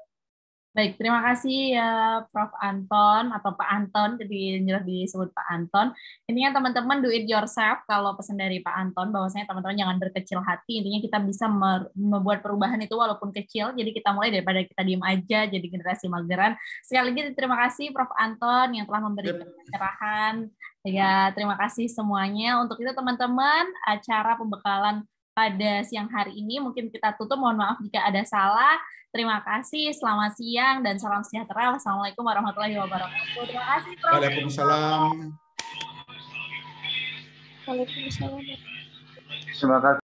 Baik, terima kasih ya Prof. Anton atau Pak Anton, jadi jelas disebut Pak Anton. Intinya teman-teman do it yourself kalau pesan dari Pak Anton, bahwasanya teman-teman jangan berkecil hati, intinya kita bisa membuat perubahan itu walaupun kecil, jadi kita mulai daripada kita diem aja jadi generasi mageran. Sekali lagi terima kasih Prof. Anton yang telah memberikan pencerahan. Ya, terima kasih semuanya. Untuk itu teman-teman, acara pembekalan pada siang hari ini mungkin kita tutup. Mohon maaf jika ada salah. Terima kasih, selamat siang, dan salam sejahtera. Wassalamualaikum warahmatullahi wabarakatuh. Terima kasih, Prof. Waalaikumsalam. Waalaikumsalam. Terima kasih.